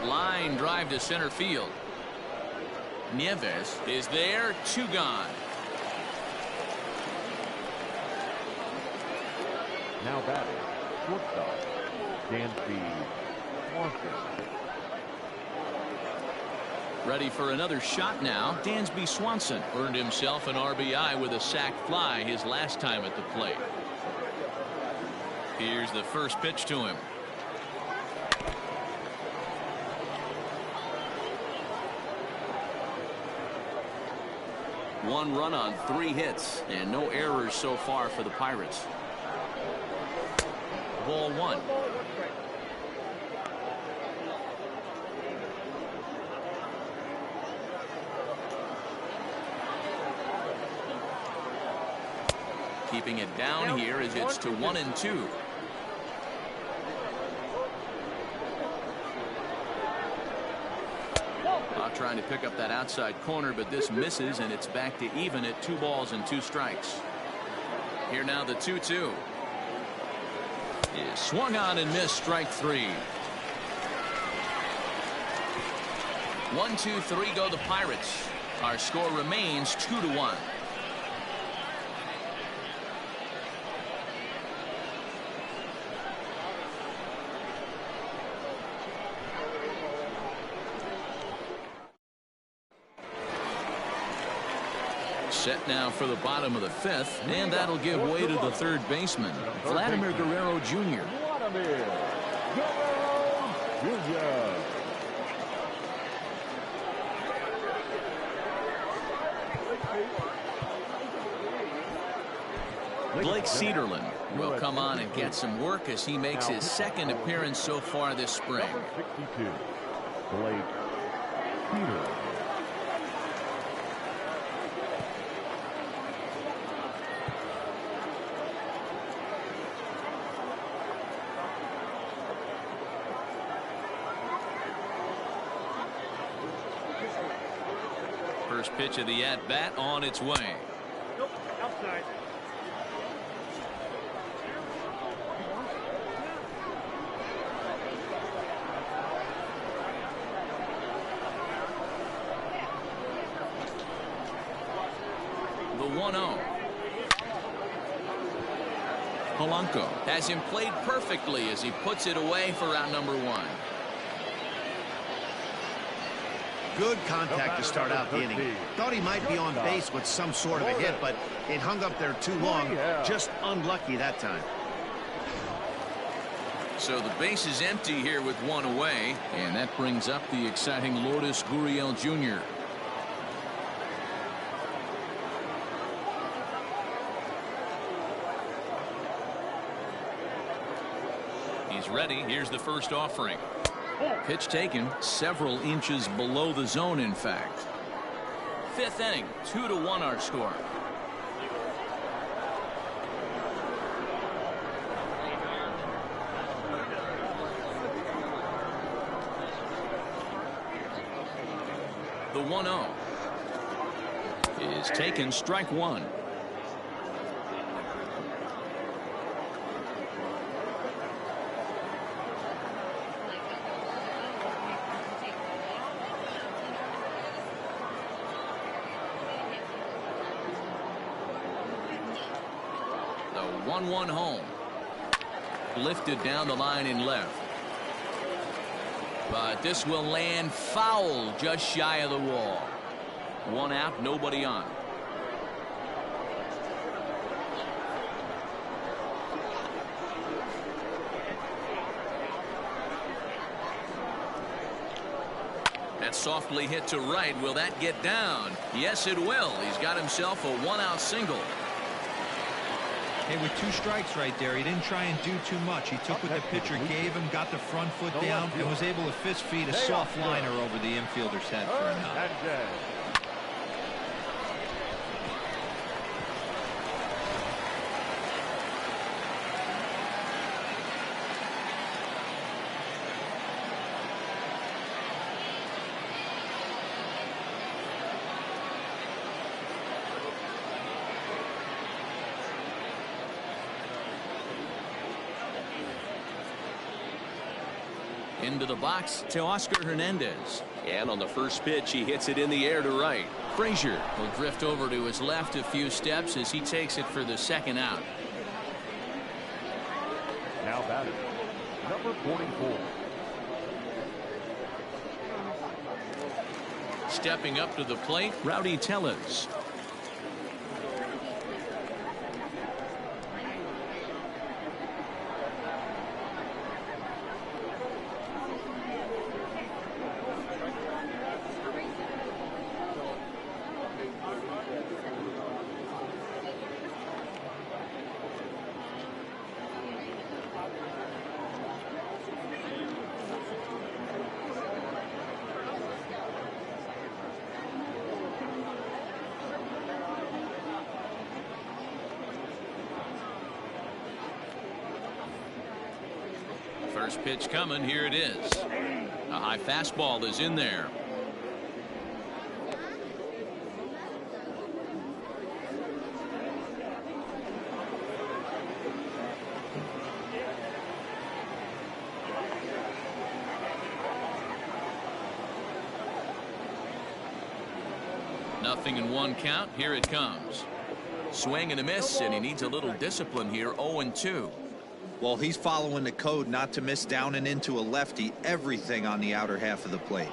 Line drive to center field. Nieves is there. 2 gone. Now batting, shortstop, Dansby Swanson. Ready for another shot now. Dansby Swanson earned himself an RBI with a sac fly his last time at the plate. Here's the first pitch to him. One run on 3 hits and no errors so far for the Pirates. Ball 1. Keeping it down here as it's to 1-2. Trying to pick up that outside corner, but this misses, and it's back to even at 2 balls and 2 strikes. Here now the 2-2. Is swung on and missed. Strike 3. 1-2-3 go the Pirates. Our score remains 2-1. Set now for the bottom of the 5th, and that'll give way to the 3rd baseman, Vladimir Guerrero Jr. Vladimir Guerrero Jr. Blake Cederlin will come on and get some work as he makes his 2nd appearance so far this spring. Number 62, Blake Cederlin. First pitch of the at-bat on its way. Nope, outside. The 1-0. Polanco has him played perfectly as he puts it away for round number 1. Good contact to start out the inning. Thought he might be on base with some sort of a hit, but it hung up there too long. Just unlucky that time. So the base is empty here with 1 away, and that brings up the exciting Lourdes Gurriel Jr. He's ready. Here's the first offering. Pitch taken several inches below the zone, in fact. 5th inning, 2-1 our score. The 1-0 is taken. Strike 1. The 1-1 home. Lifted down the line in left. But this will land foul just shy of the wall. One out, nobody on. That's softly hit to right. Will that get down? Yes, it will. He's got himself a one-out single. Hey, with 2 strikes right there, he didn't try and do too much. He took what the pitcher gave him, got the front foot down, and was able to fist feed a soft liner over the infielder's head for an out. Into the box to Oscar Hernandez. And on the first pitch, he hits it in the air to right. Frazier will drift over to his left a few steps as he takes it for the second out. Now batting, number 44. Stepping up to the plate, Rowdy Tellez. First pitch coming. Here it is. A high fastball is in there. Nothing in one count. Here it comes. Swing and a miss, and he needs a little discipline here. 0-2. Well, he's following the code not to miss down and into a lefty. Everything on the outer half of the plate.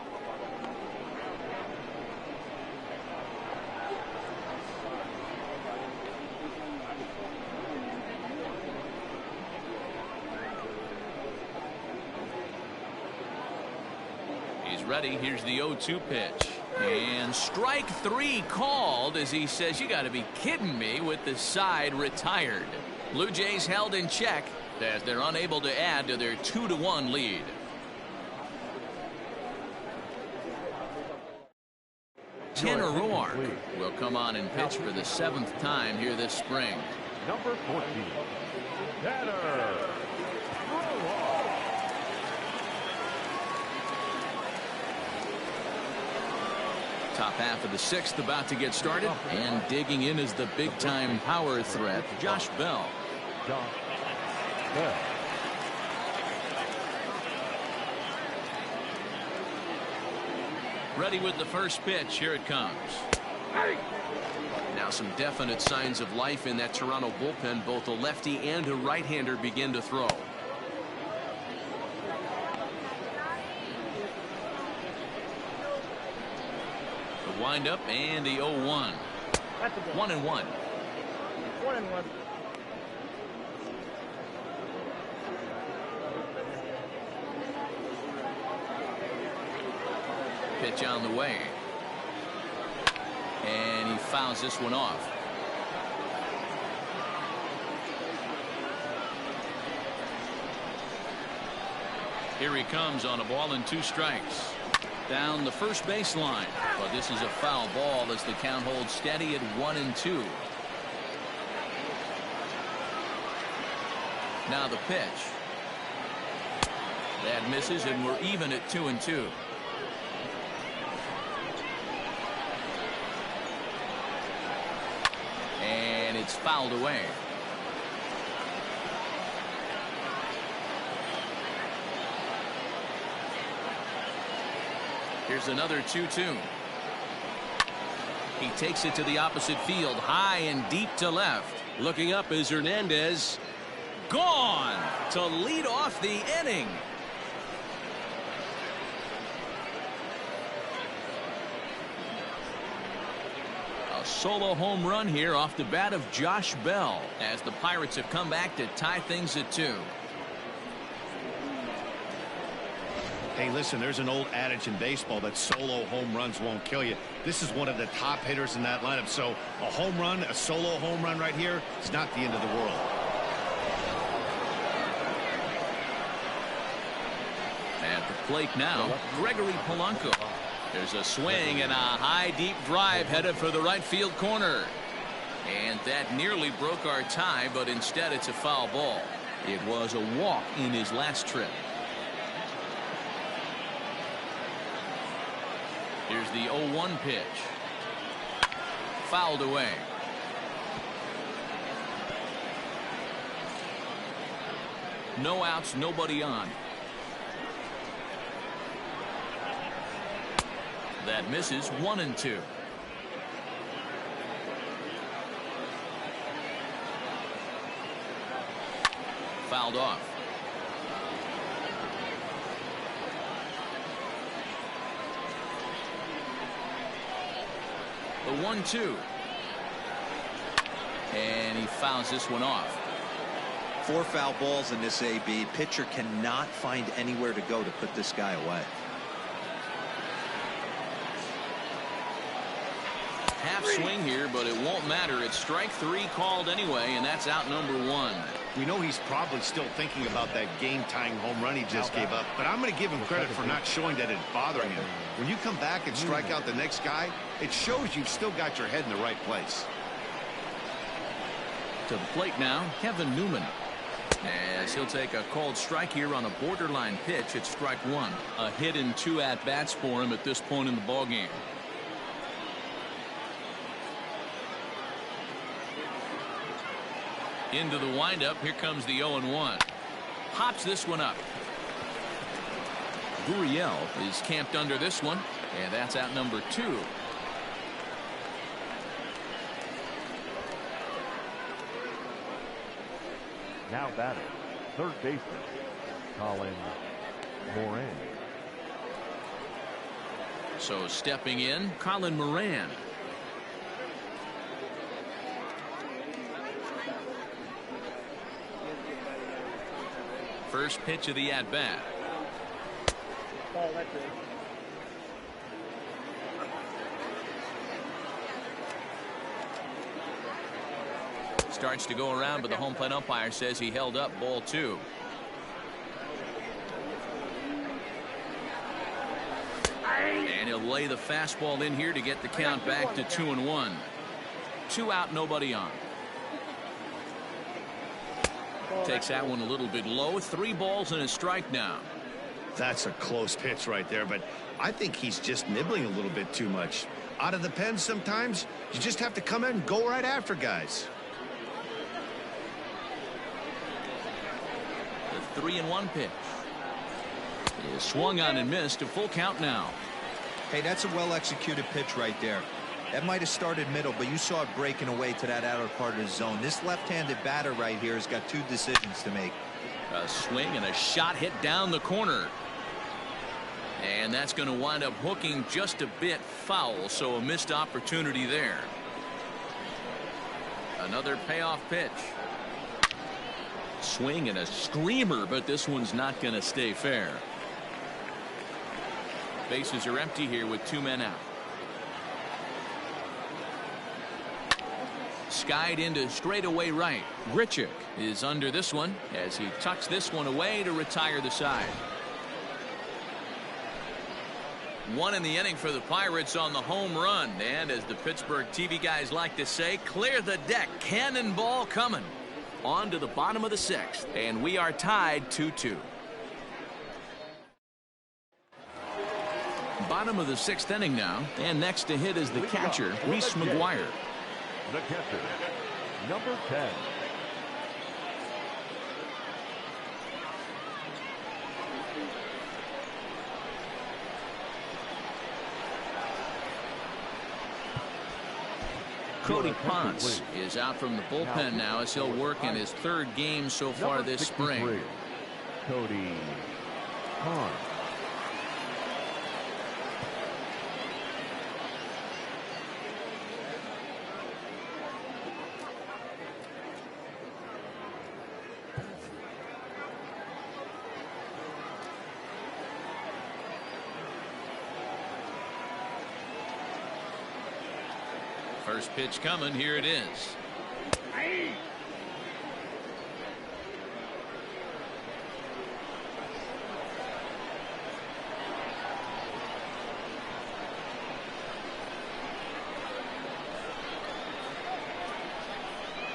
He's ready. Here's the 0-2 pitch. And strike 3 called as he says, you got to be kidding me, with the side retired. Blue Jays held in check as they're unable to add to their 2-1 lead. Tanner Roark will come on and pitch for the 7th time here this spring. Number 14, Tanner Roark. Top half of the 6th about to get started, and digging in is the big-time power threat, Josh Bell. Ready with the first pitch. Here it comes. Now some definite signs of life in that Toronto bullpen. Both a lefty and a right-hander begin to throw. The windup and the 0-1. 1-1. 1-1. Pitch on the way. And he fouls this one off. Here he comes on a ball and 2 strikes. Down the first baseline. But this is a foul ball as the count holds steady at 1-2. Now the pitch. That misses, and we're even at 2-2. And it's fouled away. Here's another 2-2. He takes it to the opposite field, high and deep to left. Looking up is Hernandez. Gone to lead off the inning. A solo home run here off the bat of Josh Bell as the Pirates have come back to tie things at 2. Hey, listen, there's an old adage in baseball that solo home runs won't kill you. This is one of the top hitters in that lineup. So a home run, a solo home run right here, it's not the end of the world. At the plate now, Gregory Polanco. There's a swing and a high deep drive headed for the right field corner. And that nearly broke our tie, but instead it's a foul ball. It was a walk in his last trip. Here's the 0-1 pitch. Fouled away. No outs, nobody on. That misses. 1-2. Fouled off. The 1-2. And he fouls this one off. 4 foul balls in this AB. Pitcher cannot find anywhere to go to put this guy away. Half swing here, but it won't matter. It's strike 3 called anyway, and that's out number 1. We know he's probably still thinking about that game-tying home run he just gave up, but I'm going to give him credit for not showing that it's bothering him. When you come back and strike out the next guy, it shows you've still got your head in the right place. To the plate now, Kevin Newman. As he'll take a called strike here on a borderline pitch at strike 1. A hit in 2 at-bats for him at this point in the ballgame. Into the windup. Here comes the 0-1. Hops this one up. Gurriel is camped under this one, and that's out number 2. Now batting, third baseman, Colin Moran. So stepping in, Colin Moran. First pitch of the at-bat. Starts to go around, but the home plate umpire says he held up. Ball 2. And he'll lay the fastball in here to get the count back to 2-1. 2 out, nobody on. Takes that one a little bit low. 3 balls and a strike now. That's a close pitch right there, but I think he's just nibbling a little bit too much. Out of the pen sometimes, you just have to come in and go right after guys. The 3-1 pitch is swung on and missed. A full count now. Hey, that's a well-executed pitch right there. That might have started middle, but you saw it breaking away to that outer part of the zone. This left-handed batter right here has got 2 decisions to make. A swing and a shot hit down the corner. And that's going to wind up hooking just a bit foul, so a missed opportunity there. Another payoff pitch. Swing and a screamer, but this one's not going to stay fair. Bases are empty here with 2 men out. Skied into straightaway right. Grichik is under this one as he tucks this one away to retire the side. 1 in the inning for the Pirates on the home run. And as the Pittsburgh TV guys like to say, clear the deck. Cannonball coming. On to the bottom of the 6th. And we are tied 2-2. Bottom of the 6th inning now. And next to hit is the catcher, Reese Mcguire. The catcher, number 10. Cody Ponce is out from the bullpen now as he'll work in his 3rd game so far this spring. Cody Ponce. First pitch coming. Here it is.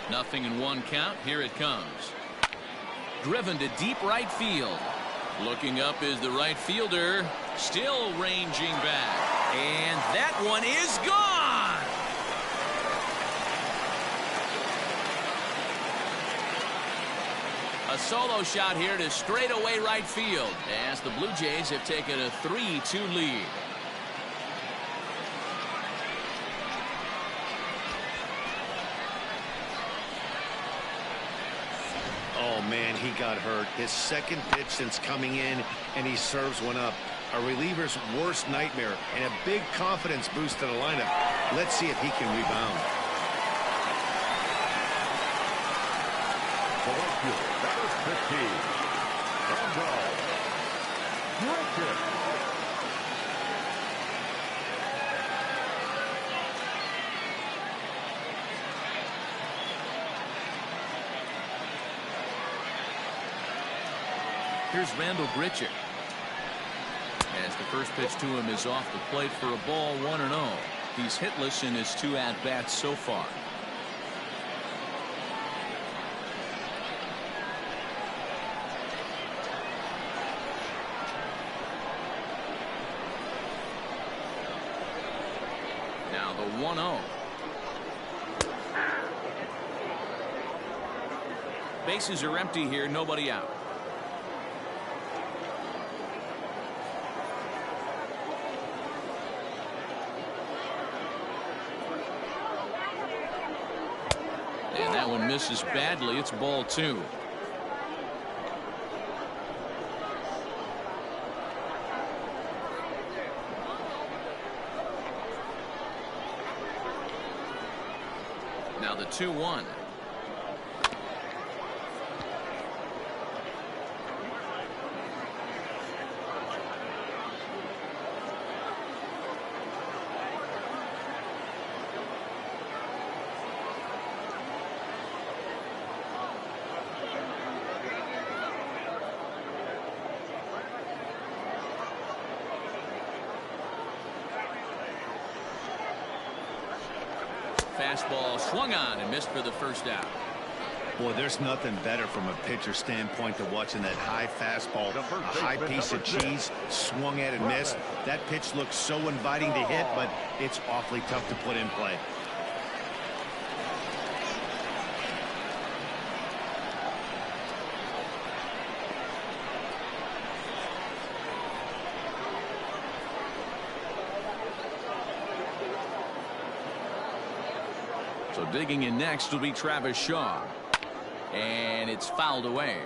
Nothing in one count. Here it comes. Driven to deep right field. Looking up is the right fielder. Still ranging back. And that one is gone. A solo shot here to straightaway right field as the Blue Jays have taken a 3-2 lead. Oh, man, he got hurt. His second pitch since coming in, and he serves one up. A reliever's worst nightmare and a big confidence boost to the lineup. Let's see if he can rebound. Number 15, Randall. Grichik. Here's Randall Grichik. As the first pitch to him is off the plate for a ball, 1-0. He's hitless in his 2 at-bats so far. Now the 1-0. Bases are empty here, nobody out. And that one misses badly. It's ball 2. Now the 2-1. Fastball swung on and missed for the first out. Boy, there's nothing better from a pitcher standpoint than watching that high fastball, a high piece of cheese swung at and missed. That pitch looks so inviting to hit, but it's awfully tough to put in play. So digging in next will be Travis Shaw. And it's fouled away.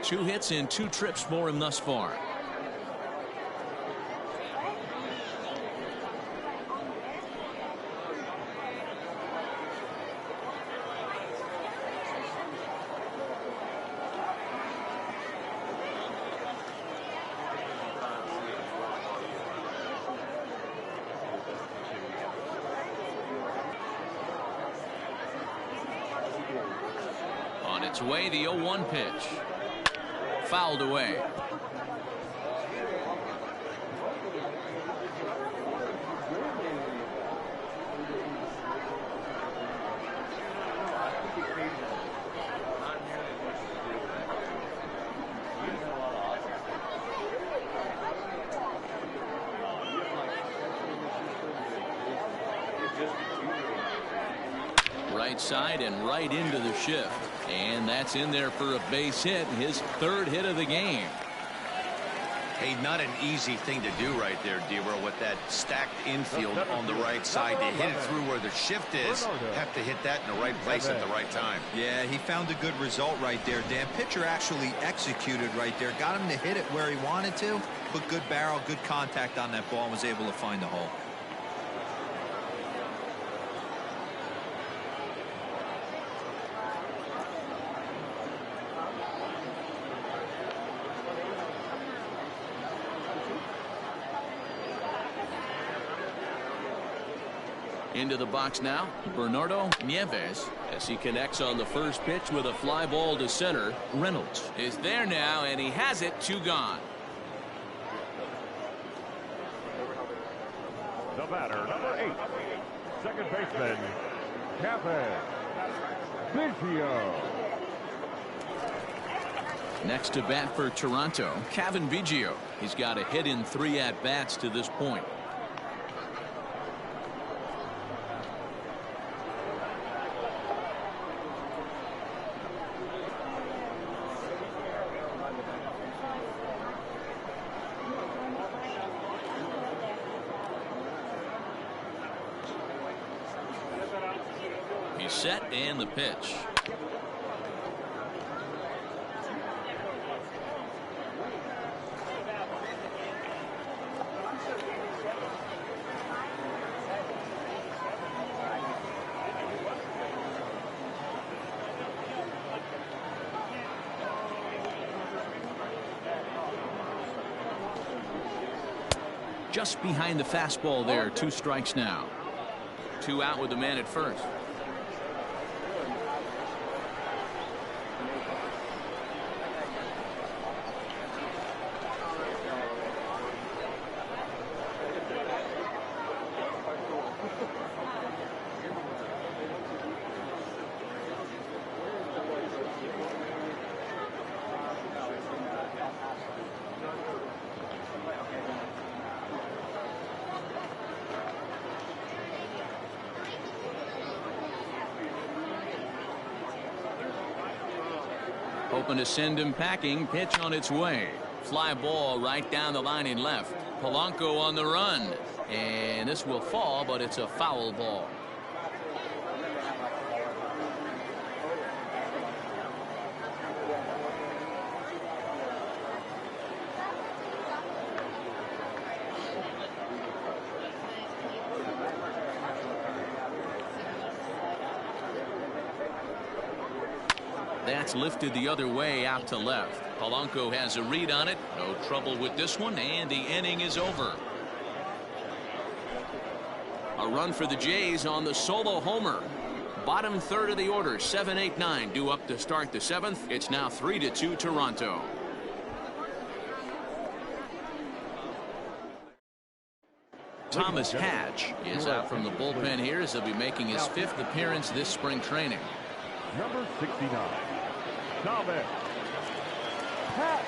2 hits in 2 trips for him thus far. On its way, the 0-1 pitch. Fouled away. Right side and right into the shift. And that's in there for a base hit, his 3rd hit of the game. Hey, not an easy thing to do right there, D-Row, with that stacked infield on the right side. To hit it through where the shift is, have to hit that in the right place at the right time. Yeah, he found a good result right there, Dan. Pitcher actually executed right there. Got him to hit it where he wanted to. Put good barrel, good contact on that ball, and was able to find the hole. Into the box now, Bernardo Nieves. As he connects on the first pitch with a fly ball to center. Reynolds is there now, and he has it. 2 gone. The batter, number 8, second baseman, Biggio. Next to bat for Toronto, Biggio. He's got a hit in 3 at-bats to this point. He's set, and the pitch. Just behind the fastball there. 2 strikes now. 2 out with the man at first. Hoping to send him packing. Pitch on its way. Fly ball right down the line in left. Polanco on the run. And this will fall, but it's a foul ball. That's lifted the other way out to left. Polanco has a read on it. No trouble with this one, and the inning is over. A run for the Jays on the solo homer. Bottom third of the order, 7, 8, 9 due up to start the 7th. It's now 3-2 Toronto. Thomas Hatch is out from the bullpen here as he'll be making his 5th appearance this spring training. Number 69, Thomas Hatch.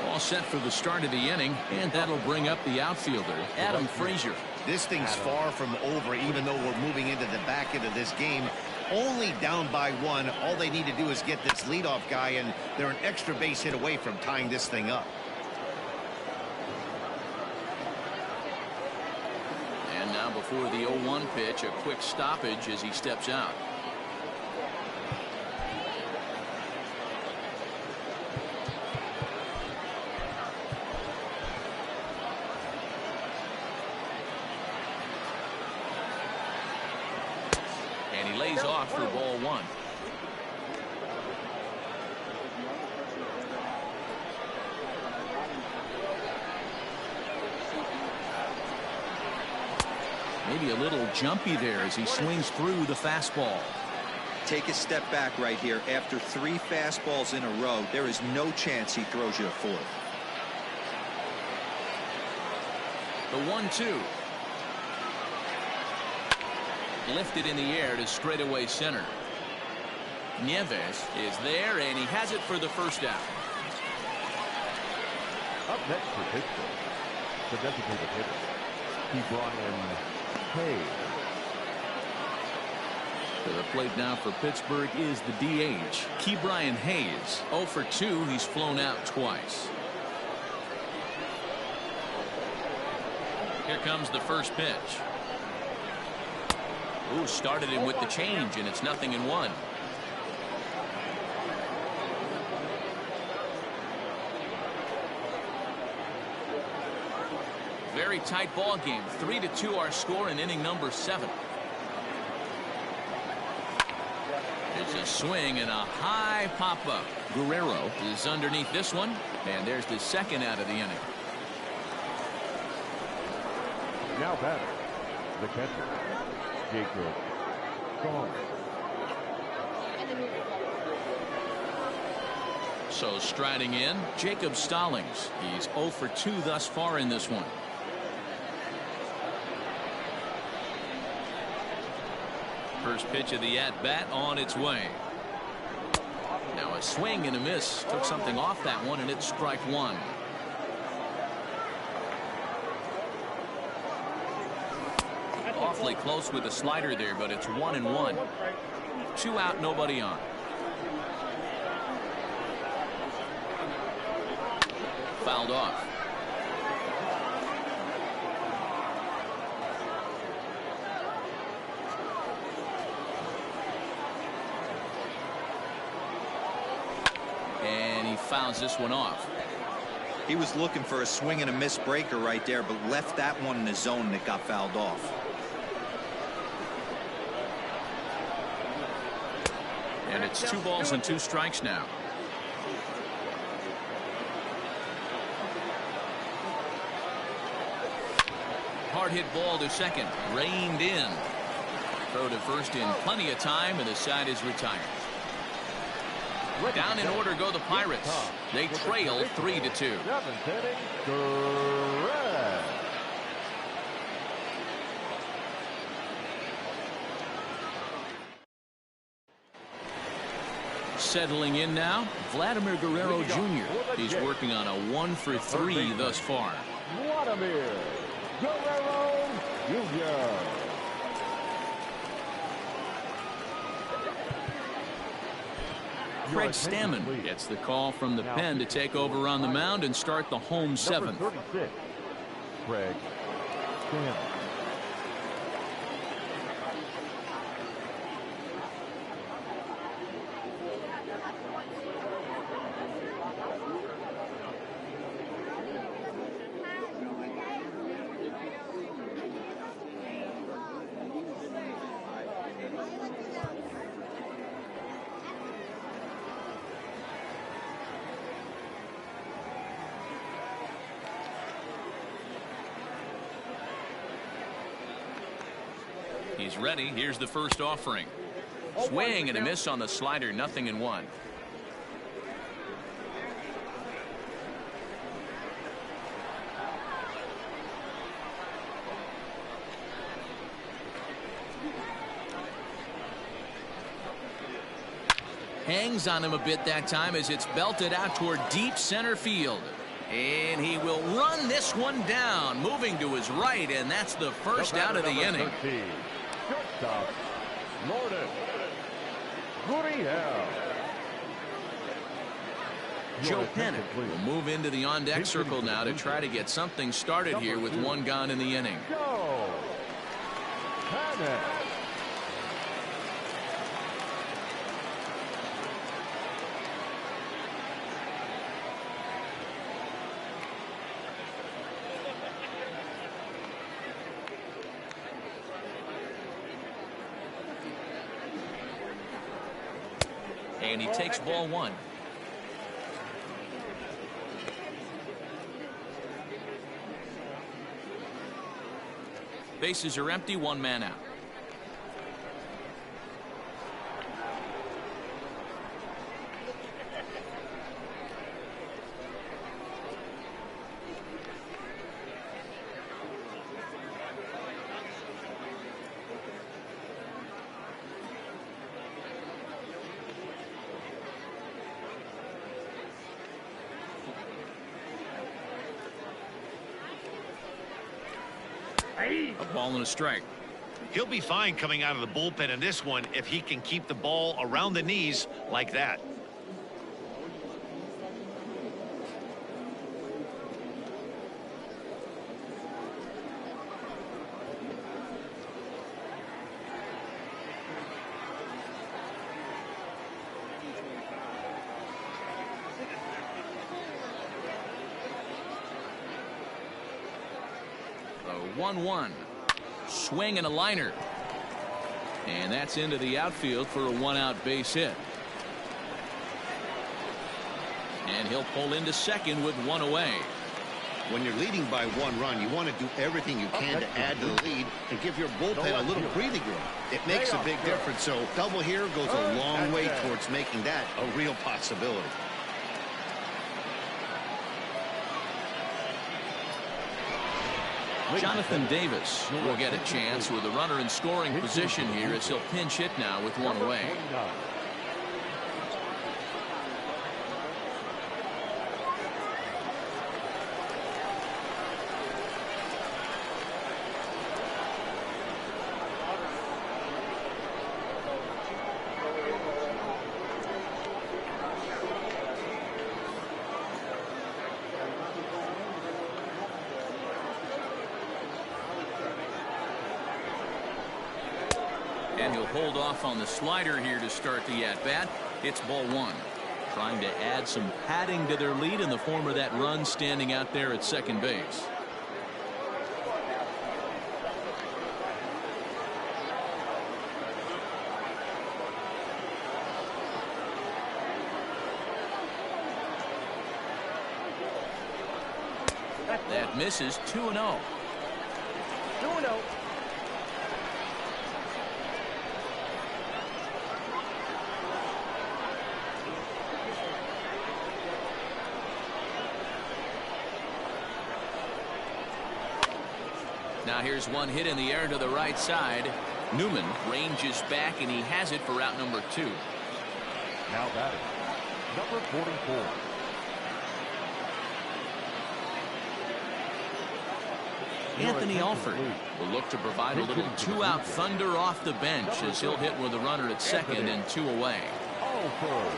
All set for the start of the inning, and that'll bring up the outfielder, Adam Frazier. This thing's far from over, even though we're moving into the back end of this game. Only down by 1. All they need to do is get this leadoff guy, and they're an extra base hit away from tying this thing up. And now before the 0-1 pitch, a quick stoppage as he steps out. And he lays off for ball 1. Maybe a little jumpy there as he swings through the fastball. Take a step back right here. After 3 fastballs in a row, there is no chance he throws you a 4th. The 1-2. Lifted in the air to straightaway center. Nieves is there, and he has it for the first out. Up next for Pittsburgh, the designated hitter, he brought in Hayes. To the plate now for Pittsburgh is the DH, Ke'Bryan Hayes. 0 for 2. He's flown out twice. Here comes the first pitch. Ooh, started him with the change, and it's 0-1. Very tight ball game. 3-2 our score in inning number 7. There's a swing and a high pop-up. Guerrero is underneath this one, and there's the second out of the inning. Now batting, the catcher, Jacob Stallings. So striding in, Jacob Stallings. He's 0 for 2 thus far in this one. First pitch of the at-bat on its way. Now a swing and a miss. Took something off that one, and it's strike one. Awfully close with the slider there, but it's 1-1. 2 out, nobody on. Fouled off. And he fouls this one off. He was looking for a swing and a miss breaker right there, but left that one in the zone and it got fouled off. And it's 2 balls and 2 strikes now. Hard hit ball to second. Reined in. Throw to first in plenty of time, and the side is retired. Down in order go the Pirates. They trail 3-2. 7th inning, Greg. Settling in now, Vladimir Guerrero Jr. He's working on a 1 for 3 thus far. Vladimir Guerrero Jr. Craig Stammen gets the call from the pen to take over on the mound and start the home 7th. 36, Craig Stammen. He's ready. Here's the first offering. Swing and a miss on the slider. 0-1. Hangs on him a bit that time as it's belted out toward deep center field. And he will run this one down, moving to his right, and that's the first out of the inning. 13, shortstop, Morton. Joe Penick will move into the on-deck circle now to try to get something started here with 1 gone in the inning. Joe Penick. And he takes ball 1. Bases are empty, 1 man out. A ball and a strike. He'll be fine coming out of the bullpen in this one if he can keep the ball around the knees like that. The 1-1. Swing and a liner. And that's into the outfield for a 1-out base hit. And he'll pull into second with 1 away. When you're leading by 1 run, you want to do everything you can to add to the lead and give your bullpen a little breathing room. It makes a big difference. So double here goes a long way towards making that a real possibility. Jonathan Davis will get a chance with a runner in scoring position here as he'll pinch hit now with one away. And he'll hold off on the slider here to start the at-bat. It's ball 1. Trying to add some padding to their lead in the form of that run standing out there at second base. That misses. 2-0. 2-0. Now here's one hit in the air to the right side. Newman ranges back and he has it for out number 2. Now batting, number 44. Anthony Alford will look to provide a little 2-out thunder off the bench as he'll hit with a runner at second and 2 away. Alford.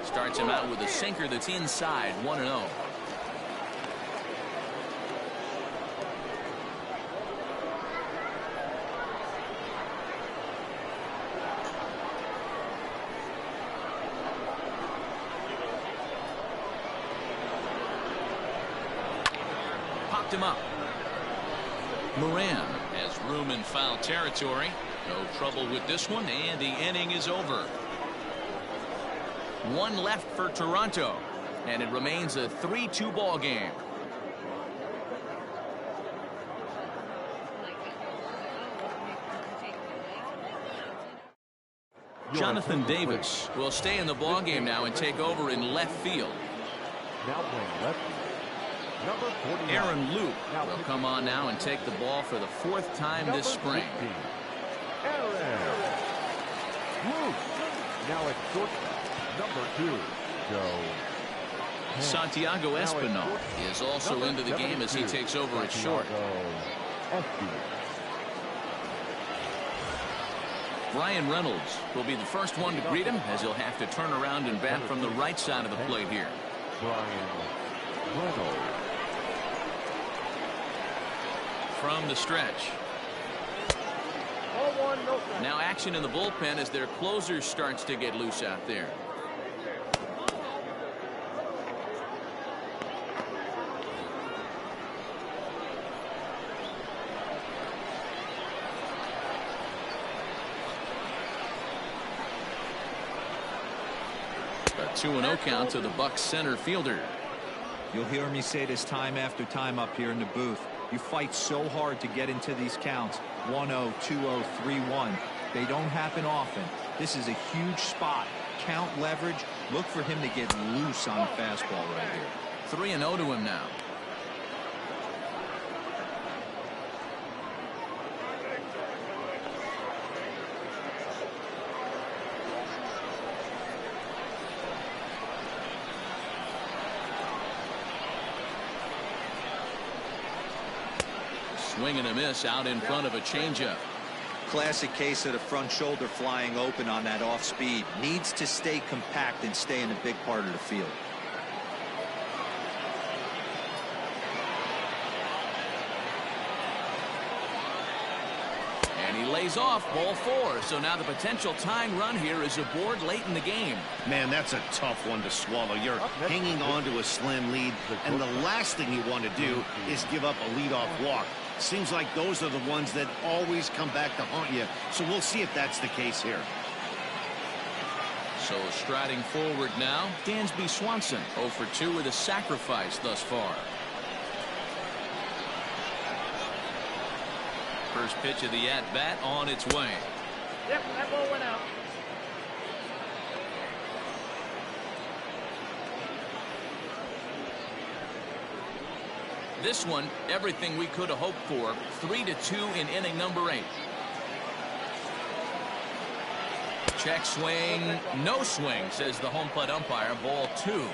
Starts him out with a sinker that's inside. 1-0. Popped him up. Moran has room in foul territory. No trouble with this one, and the inning is over. 1 left for Toronto, and it remains a 3-2 ball game. Jonathan Davis will stay in the ball game now and take over in left field. Now playing left field, number 49. Aaron Luke will come on now and take the ball for the 4th time this spring. Aaron Luke. Now at shortstop. Number 2, Joe. Santiago Espinal is also into the game as he takes over at short. Brian Reynolds will be the first one to greet him as he'll have to turn around and bat from the right side of the plate here. Brian Reynolds. From the stretch. Now action in the bullpen as their closer starts to get loose out there. A 2-0 count to the Bucs center fielder. You'll hear me say this time after time up here in the booth. You fight so hard to get into these counts. 1-0, 2-0, 3-1. They don't happen often. This is a huge spot. Count leverage. Look for him to get loose on the fastball right here. 3-0 to him now. Swing and a miss out in front of a changeup. Classic case of the front shoulder flying open on that off speed. Needs to stay compact and stay in a big part of the field. And he lays pays off, ball 4. So now the potential tying run here is aboard late in the game. Man, that's a tough one to swallow. You're hanging on to a slim lead, and the last thing you want to do is give up a leadoff walk. Seems like those are the ones that always come back to haunt you. So we'll see if that's the case here. So striding forward now, Dansby Swanson 0 for 2 with a sacrifice thus far. First pitch of the at-bat on its way. Yep, that ball went out. This one, everything we could have hoped for. 3-2 in inning number 8. Check swing, no swing, says the home plate umpire. Ball 2.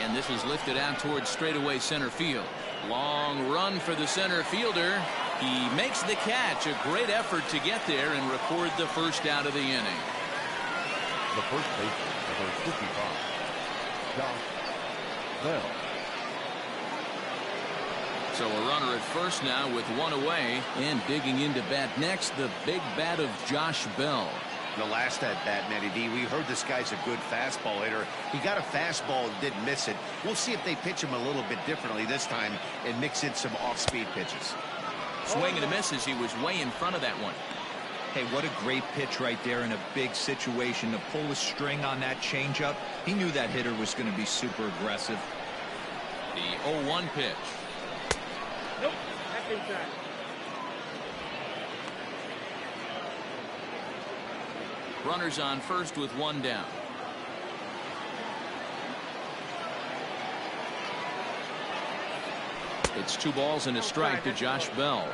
And this is lifted out towards straightaway center field. Long run for the center fielder. He makes the catch. A great effort to get there and record the first out of the inning. The first baseman, number 55, Josh Bell. So a runner at first now with 1 away, and digging into bat next, the big bat of Josh Bell. The last at bat, Matty D, we heard this guy's a good fastball hitter. He got a fastball and didn't miss it. We'll see if they pitch him a little bit differently this time and mix in some off-speed pitches. Swing and a misses. He was way in front of that one. Hey, what a great pitch right there in a big situation. To pull a string on that changeup, he knew that hitter was going to be super aggressive. The 0-1 pitch. Nope, that's inside. Runners on first with 1 down. It's 2 balls and a strike to Josh Bell.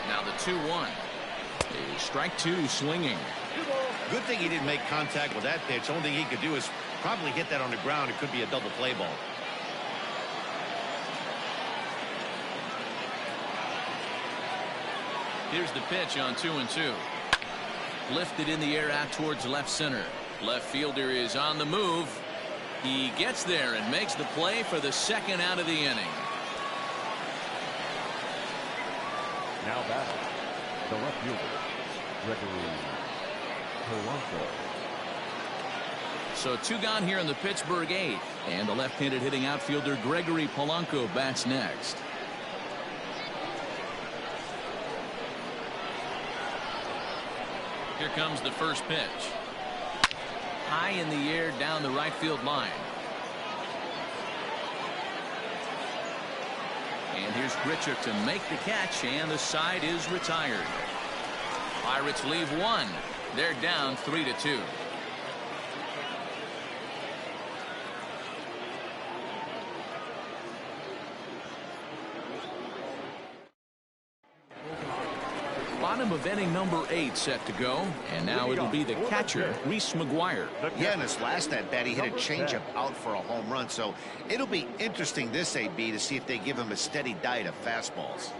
Now the 2-1. A strike 2 swinging. Good thing he didn't make contact with that pitch. Only thing he could do is probably hit that on the ground. It could be a double play ball. Here's the pitch on 2-2. Lifted in the air out towards left center. Left fielder is on the move. He gets there and makes the play for the second out of the inning. Now batting, the left fielder, Gregory Polanco. So 2 gone here in the Pittsburgh 8th. And the left-handed hitting outfielder Gregory Polanco bats next. Here comes the first pitch. High in the air down the right field line. And here's Grichik to make the catch, and the side is retired. Pirates leave 1. They're down 3-2. Bottom of inning number 8 set to go, and now it'll be the catcher, Reese Mcguire. Yeah, in his last at bat, he hit a changeup out for a home run, so it'll be interesting this AB to see if they give him a steady diet of fastballs.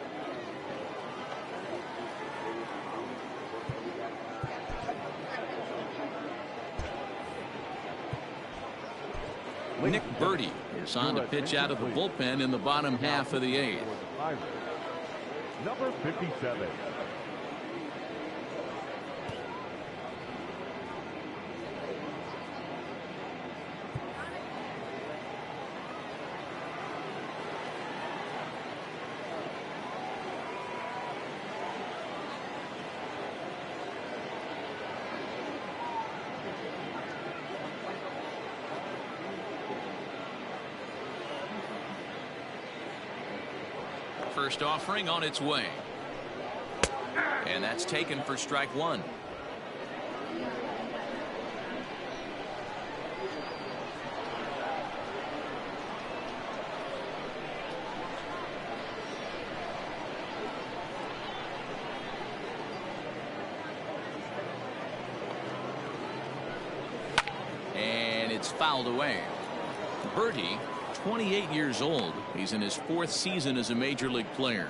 Nick Birdie is on to pitch out of the bullpen in the bottom half of the 8th. Number 57. First offering on its way. And that's taken for strike 1. And it's fouled away. Birdie 28 years old. He's in his 4th season as a major league player.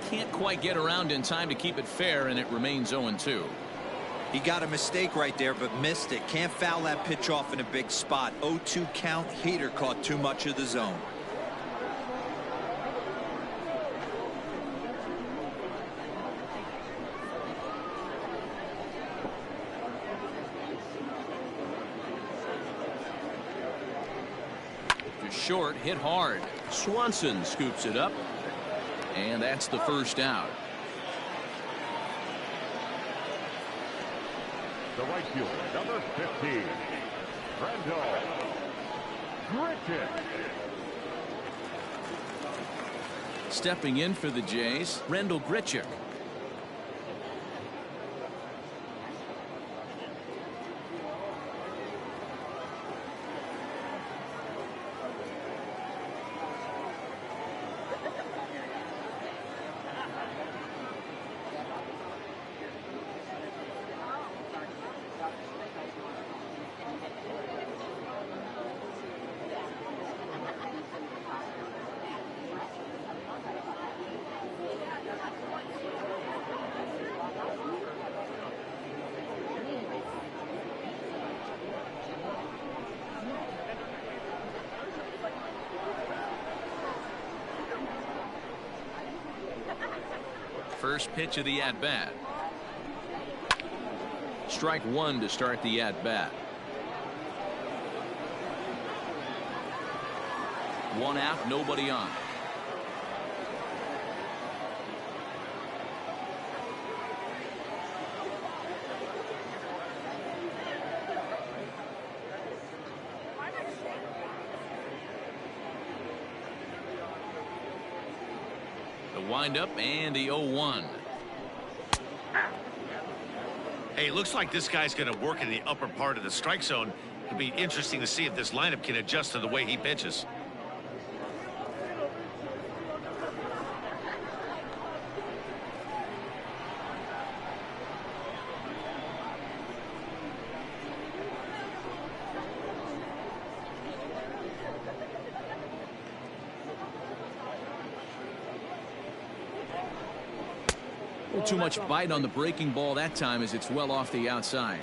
Can't quite get around in time to keep it fair, and it remains 0-2. He got a mistake right there, but missed it. Can't foul that pitch off in a big spot. 0-2 count. Heater caught too much of the zone. To short, hit hard. Swanson scoops it up. And that's the first out. The right fielder, number 15, Randall. Grichik. Stepping in for the Jays, Randall Grichik. First pitch of the at-bat. Strike one to start the at-bat. One out, nobody on. Wind up and the 0-1. Hey, looks like this guy's going to work in the upper part of the strike zone. It'll be interesting to see if this lineup can adjust to the way he pitches. Too much bite on the breaking ball that time as it's well off the outside.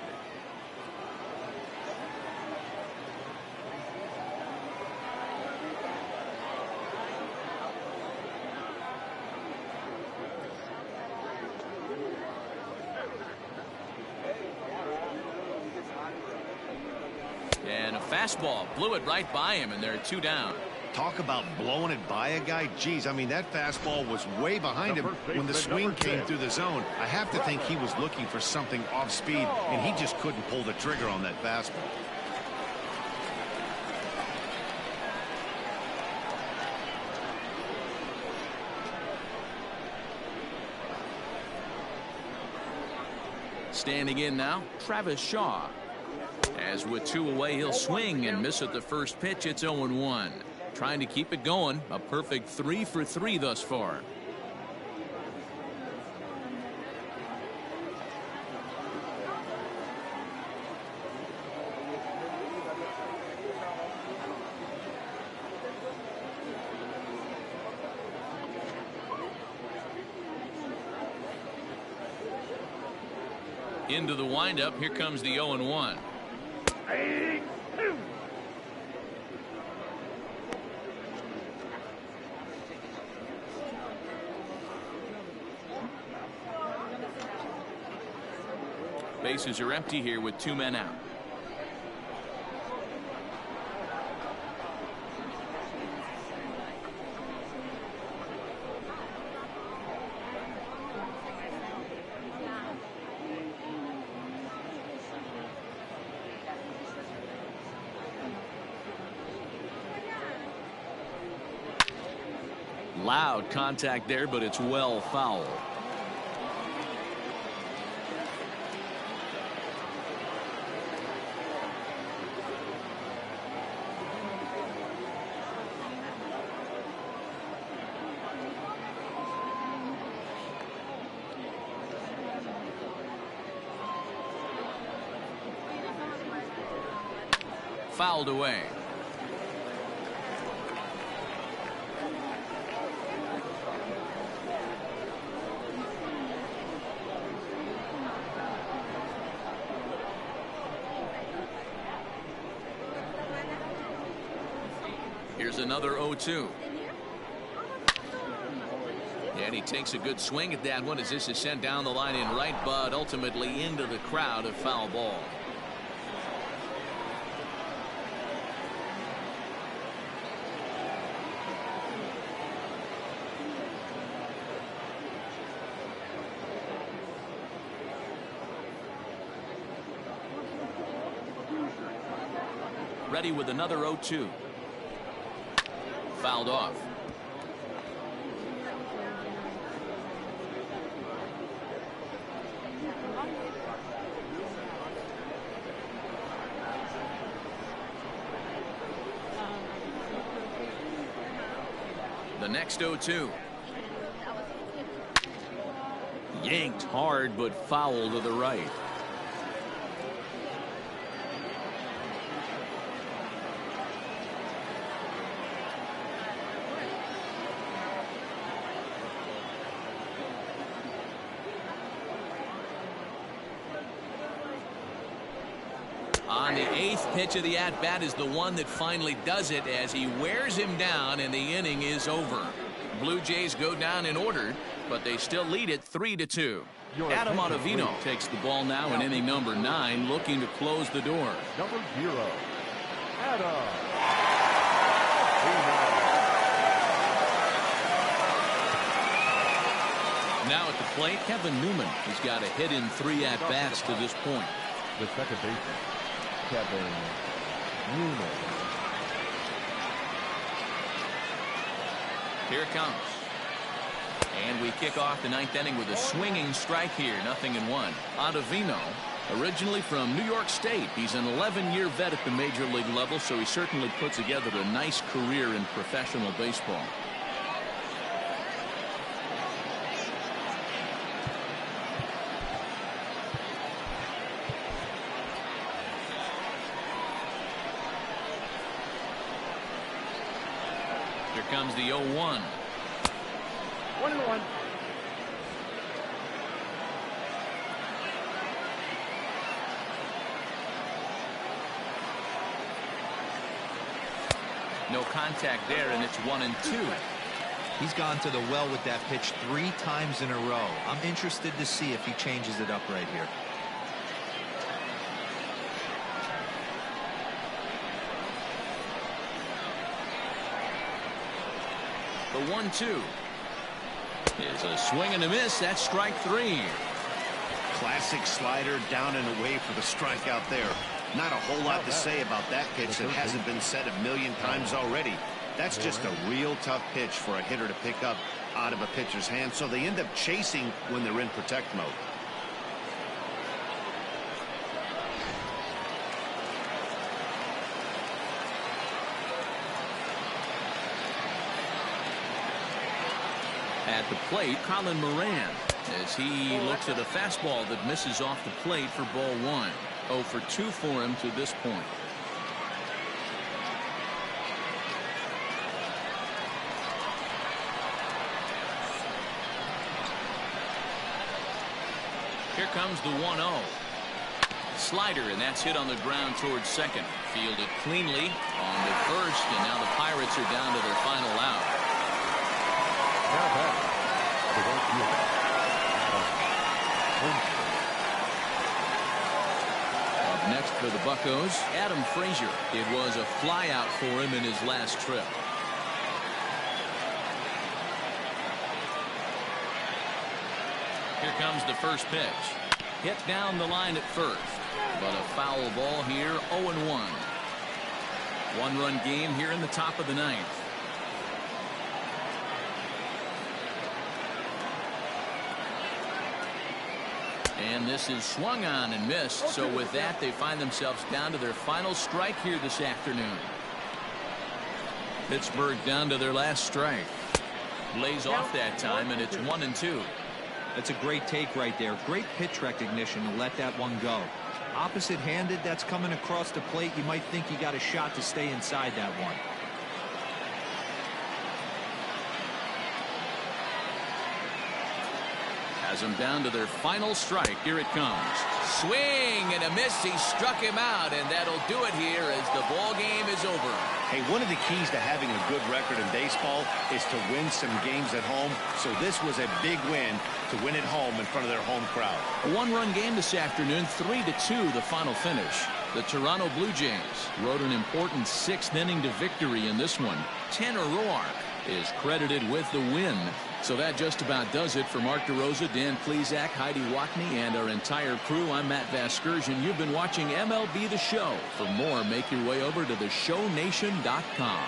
And a fastball blew it right by him, and there are 2 down. Talk about blowing it by a guy. Geez, I mean, that fastball was way behind him when the swing came through the zone. I have to think he was looking for something off speed, and he just couldn't pull the trigger on that fastball. Standing in now, Travis Shaw. As with 2 away, he'll swing and miss at the first pitch. It's 0-1. Trying to keep it going. A perfect 3 for 3 thus far. Into the windup. Here comes the 0-1. Bases are empty here with 2 men out. Loud contact there, but it's well foul. fouled away. Here's another 0-2. And he takes a good swing at that one as this is sent down the line in right, but ultimately into the crowd, a foul ball. Ready with another 0-2. Fouled off. The next 0-2. Yanked hard, but foul to the right. On the 8th pitch of the at-bat is the one that finally does it as he wears him down and the inning is over. Blue Jays go down in order, but they still lead it 3-2. Adam Ottavino takes the ball now in inning number 9, looking to close the door. Number 0, Adam. Now at the plate, Kevin Newman has got a hit in 3 at-bats to this point. The second baseman, Kevin Newman. Here it comes. And we kick off the 9th inning with a swinging strike here, 0-1. Ottavino, originally from New York State. He's an 11-year vet at the major league level, so he certainly put together a nice career in professional baseball. Here comes the 0-1. 1-1. No contact there, and it's 1-2. He's gone to the well with that pitch 3 times in a row. I'm interested to see if he changes it up right here. The 1-2 is a swing and a miss. That's strike 3. Classic slider down and away for the strikeout there. Not a whole lot to say about that pitch that hasn't been said a million times already. That's just a real tough pitch for a hitter to pick up out of a pitcher's hand, so they end up chasing when they're in protect mode. At the plate, Colin Moran, as he looks at a fastball that misses off the plate for ball 1. 0 for 2 for him to this point. Here comes the 1-0. Slider, and that's hit on the ground towards second. Fielded cleanly on the first, and now the Pirates are down to their final out. Up next for the Buccos, Adam Frazier. It was a flyout for him in his last trip. Here comes the first pitch. Hit down the line at first, but a foul ball here, 0-1. One-run game here in the top of the 9th. And this is swung on and missed. So with that, they find themselves down to their final strike here this afternoon. Pittsburgh down to their last strike. Lays off that time, and it's 1-2. That's a great take right there. Great pitch recognition to let that one go. Opposite-handed, that's coming across the plate. You might think you got a shot to stay inside that one. Has them down to their final strike. Here it comes. Swing and a miss. He struck him out, and that'll do it here as the ball game is over. Hey, one of the keys to having a good record in baseball is to win some games at home. So this was a big win to win at home in front of their home crowd. A one-run game this afternoon, 3-2 the final finish. The Toronto Blue Jays rode an important sixth-inning to victory in this one. Tanner Roark is credited with the win. So that just about does it for Mark DeRosa, Dan Plesac, Heidi Watney, and our entire crew. I'm Matt Vasgersian. You've been watching MLB The Show. For more, make your way over to theshownation.com.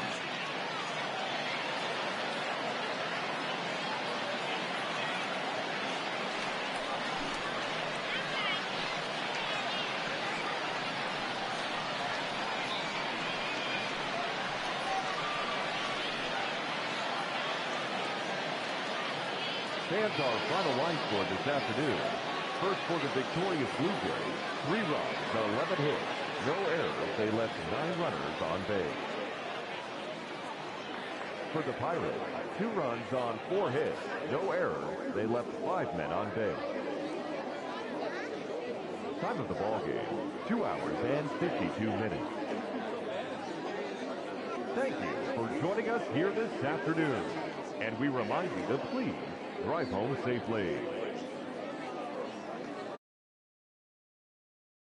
Fans, our final line score this afternoon. First for the victorious Blue Jays, 3 runs, 11 hits, no errors. They left 9 runners on base. For the Pirates, 2 runs on 4 hits, no errors. They left 5 men on base. Time of the ball game, 2 hours and 52 minutes. Thank you for joining us here this afternoon. And we remind you to please drive home safely.